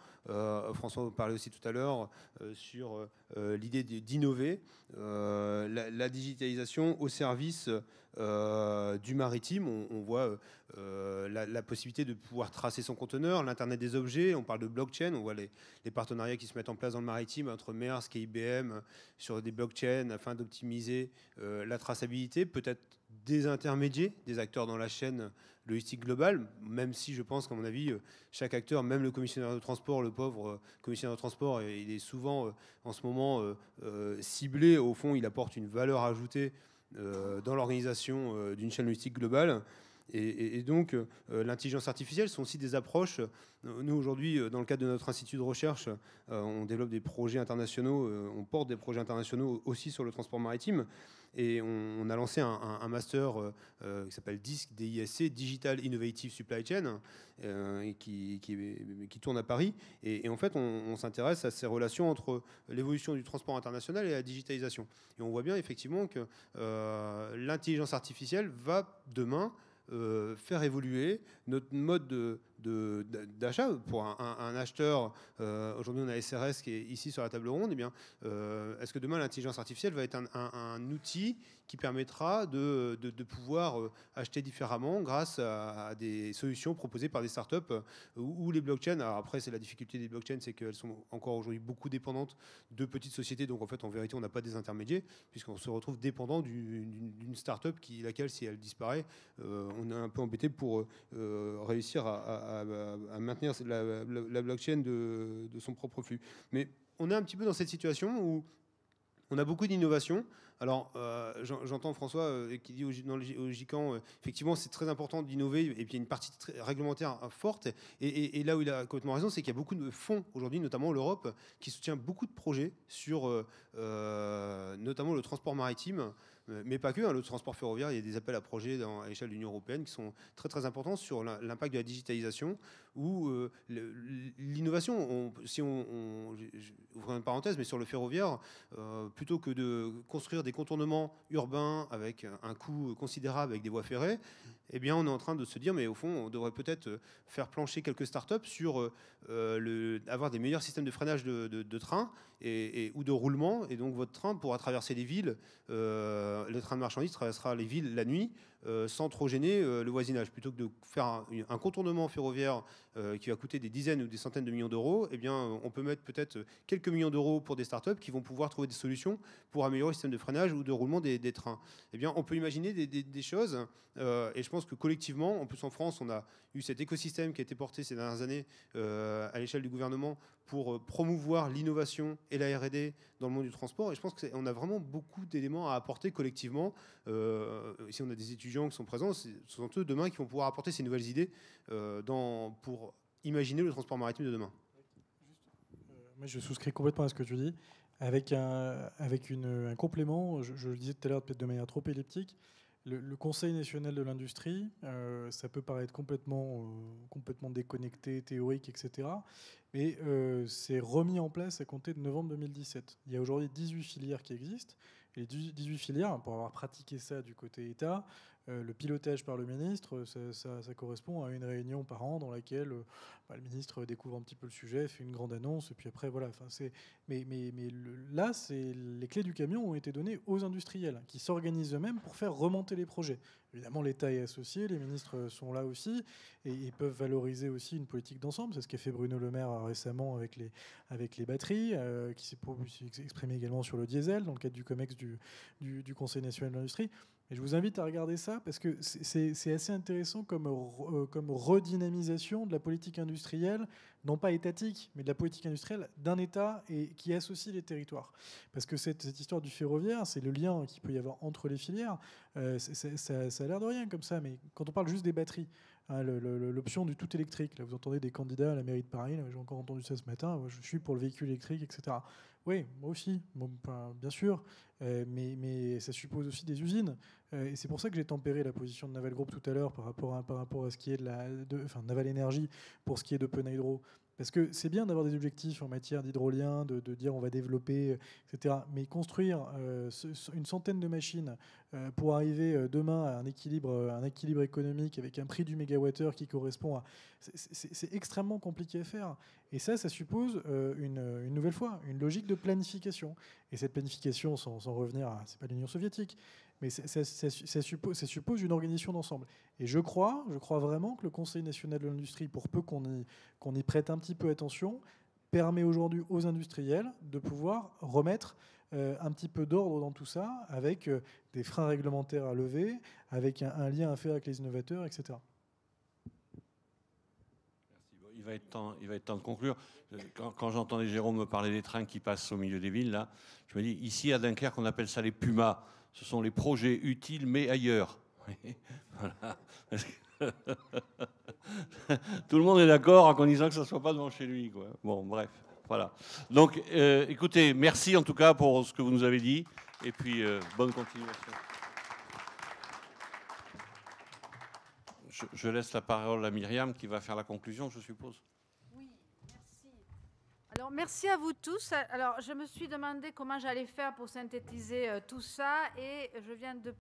François parlait aussi tout à l'heure sur l'idée d'innover la digitalisation au service du maritime. On voit la possibilité de pouvoir tracer son conteneur, l'Internet des objets. On parle de blockchain. On voit les partenariats qui se mettent en place dans le maritime entre Maersk et IBM sur des blockchains afin d'optimiser la traçabilité, peut-être des intermédiaires, des acteurs dans la chaîne logistique globale, même si je pense qu'à mon avis, chaque acteur, même le commissionnaire de transport, le pauvre commissionnaire de transport, il est souvent en ce moment ciblé. Au fond, il apporte une valeur ajoutée dans l'organisation d'une chaîne logistique globale. Et donc, l'intelligence artificielle sont aussi des approches. Nous, aujourd'hui, dans le cadre de notre institut de recherche, on développe des projets internationaux, on porte des projets internationaux aussi sur le transport maritime. Et on a lancé un master qui s'appelle DISC, DISC, Digital Innovative Supply Chain, qui tourne à Paris. Et en fait, on s'intéresse à ces relations entre l'évolution du transport international et la digitalisation. Et on voit bien effectivement que l'intelligence artificielle va demain faire évoluer notre mode d'achat. Pour un acheteur, aujourd'hui on a SRS qui est ici sur la table ronde, eh bien, est-ce que demain l'intelligence artificielle va être un outil qui permettra de pouvoir acheter différemment grâce à des solutions proposées par des startups ou les blockchains. Alors après, c'est la difficulté des blockchains, c'est qu'elles sont encore aujourd'hui beaucoup dépendantes de petites sociétés. Donc en fait, en vérité, on n'a pas des intermédiaires puisqu'on se retrouve dépendant d'une startup laquelle, si elle disparaît, on est un peu embêté pour réussir à maintenir la blockchain de son propre flux. Mais on est un petit peu dans cette situation où on a beaucoup d'innovation. Alors, j'entends François qui dit au GICAN, effectivement, c'est très important d'innover, et puis il y a une partie réglementaire forte. Et là où il a complètement raison, c'est qu'il y a beaucoup de fonds aujourd'hui, notamment l'Europe, qui soutient beaucoup de projets sur notamment le transport maritime. Mais pas que, le transport ferroviaire, il y a des appels à projets à l'échelle de l'Union européenne qui sont très très importants sur l'impact de la digitalisation ou l'innovation. Si on ouvre une parenthèse, mais sur le ferroviaire, plutôt que de construire des contournements urbains avec un coût considérable avec des voies ferrées, eh bien, on est en train de se dire, mais au fond, on devrait peut-être faire plancher quelques startups sur avoir des meilleurs systèmes de freinage de train ou de roulement. Et donc, votre train pourra traverser les villes. Le train de marchandises traversera les villes la nuit sans trop gêner le voisinage. Plutôt que de faire un contournement ferroviaire qui va coûter des dizaines ou des centaines de millions d'euros, eh bien, on peut mettre peut-être quelques millions d'euros pour des startups qui vont pouvoir trouver des solutions pour améliorer le système de freinage ou de roulement des trains. Eh bien, on peut imaginer des choses. Et je pense que collectivement, en plus en France, on a eu cet écosystème qui a été porté ces dernières années à l'échelle du gouvernement pour promouvoir l'innovation et la R&D dans le monde du transport. Et je pense qu'on a vraiment beaucoup d'éléments à apporter collectivement. Ici, on a des étudiants qui sont présents. Ce sont eux demain qui vont pouvoir apporter ces nouvelles idées pour imaginer le transport maritime de demain. Moi, je souscris complètement à ce que tu dis. Avec un complément, je le disais tout à l'heure peut-être de manière trop elliptique, le Conseil national de l'industrie, ça peut paraître complètement déconnecté, théorique, etc. Mais c'est remis en place à compter de novembre 2017. Il y a aujourd'hui 18 filières qui existent. Et les 18 filières, pour avoir pratiqué ça du côté État, le pilotage par le ministre, ça correspond à une réunion par an dans laquelle le ministre découvre un petit peu le sujet, fait une grande annonce, et puis après, voilà. Mais là, les clés du camion ont été données aux industriels, qui s'organisent eux-mêmes pour faire remonter les projets. Évidemment, l'État est associé, les ministres sont là aussi, et ils peuvent valoriser aussi une politique d'ensemble. C'est ce qu'a fait Bruno Le Maire récemment avec les batteries, qui s'est exprimé également sur le diesel, dans le cadre du COMEX du Conseil national de l'industrie. Et je vous invite à regarder ça, parce que c'est assez intéressant comme redynamisation de la politique industrielle, non pas étatique, mais de la politique industrielle d'un État et qui associe les territoires. Parce que cette histoire du ferroviaire, c'est le lien qu'il peut y avoir entre les filières. Ça a l'air de rien comme ça, mais quand on parle juste des batteries, hein, l'option du tout électrique, là, vous entendez des candidats à la mairie de Paris, j'ai encore entendu ça ce matin, je suis pour le véhicule électrique, etc. Oui, moi aussi, bien sûr, mais ça suppose aussi des usines. Et c'est pour ça que j'ai tempéré la position de Naval Group tout à l'heure par rapport à ce qui est Naval Énergie pour ce qui est d'Open Hydro. Parce que c'est bien d'avoir des objectifs en matière d'hydrolien, de dire on va développer, etc. Mais construire une centaine de machines pour arriver demain à un équilibre économique avec un prix du mégawattheure qui correspond à... C'est extrêmement compliqué à faire. Et ça suppose une nouvelle fois une logique de planification. Et cette planification, sans revenir à... C'est pas l'Union soviétique, mais ça suppose une organisation d'ensemble. Et je crois vraiment que le Conseil national de l'industrie, pour peu qu'on y prête un petit peu attention, permet aujourd'hui aux industriels de pouvoir remettre un petit peu d'ordre dans tout ça, avec des freins réglementaires à lever, avec un lien à faire avec les innovateurs, etc. Merci. Il va être temps de conclure. Quand j'entendais Jérôme me parler des trains qui passent au milieu des villes, là, je me dis, ici à Dunkerque, on appelle ça les Pumas. Ce sont les projets utiles, mais ailleurs. Voilà. Tout le monde est d'accord en disant que ça ne soit pas devant chez lui, quoi. Bon, bref, voilà. Donc, écoutez, merci en tout cas pour ce que vous nous avez dit. Et puis, bonne continuation. Je laisse la parole à Myriam qui va faire la conclusion, je suppose. Oui, merci. Alors, merci à vous tous. Alors, je me suis demandé comment j'allais faire pour synthétiser tout ça et je viens de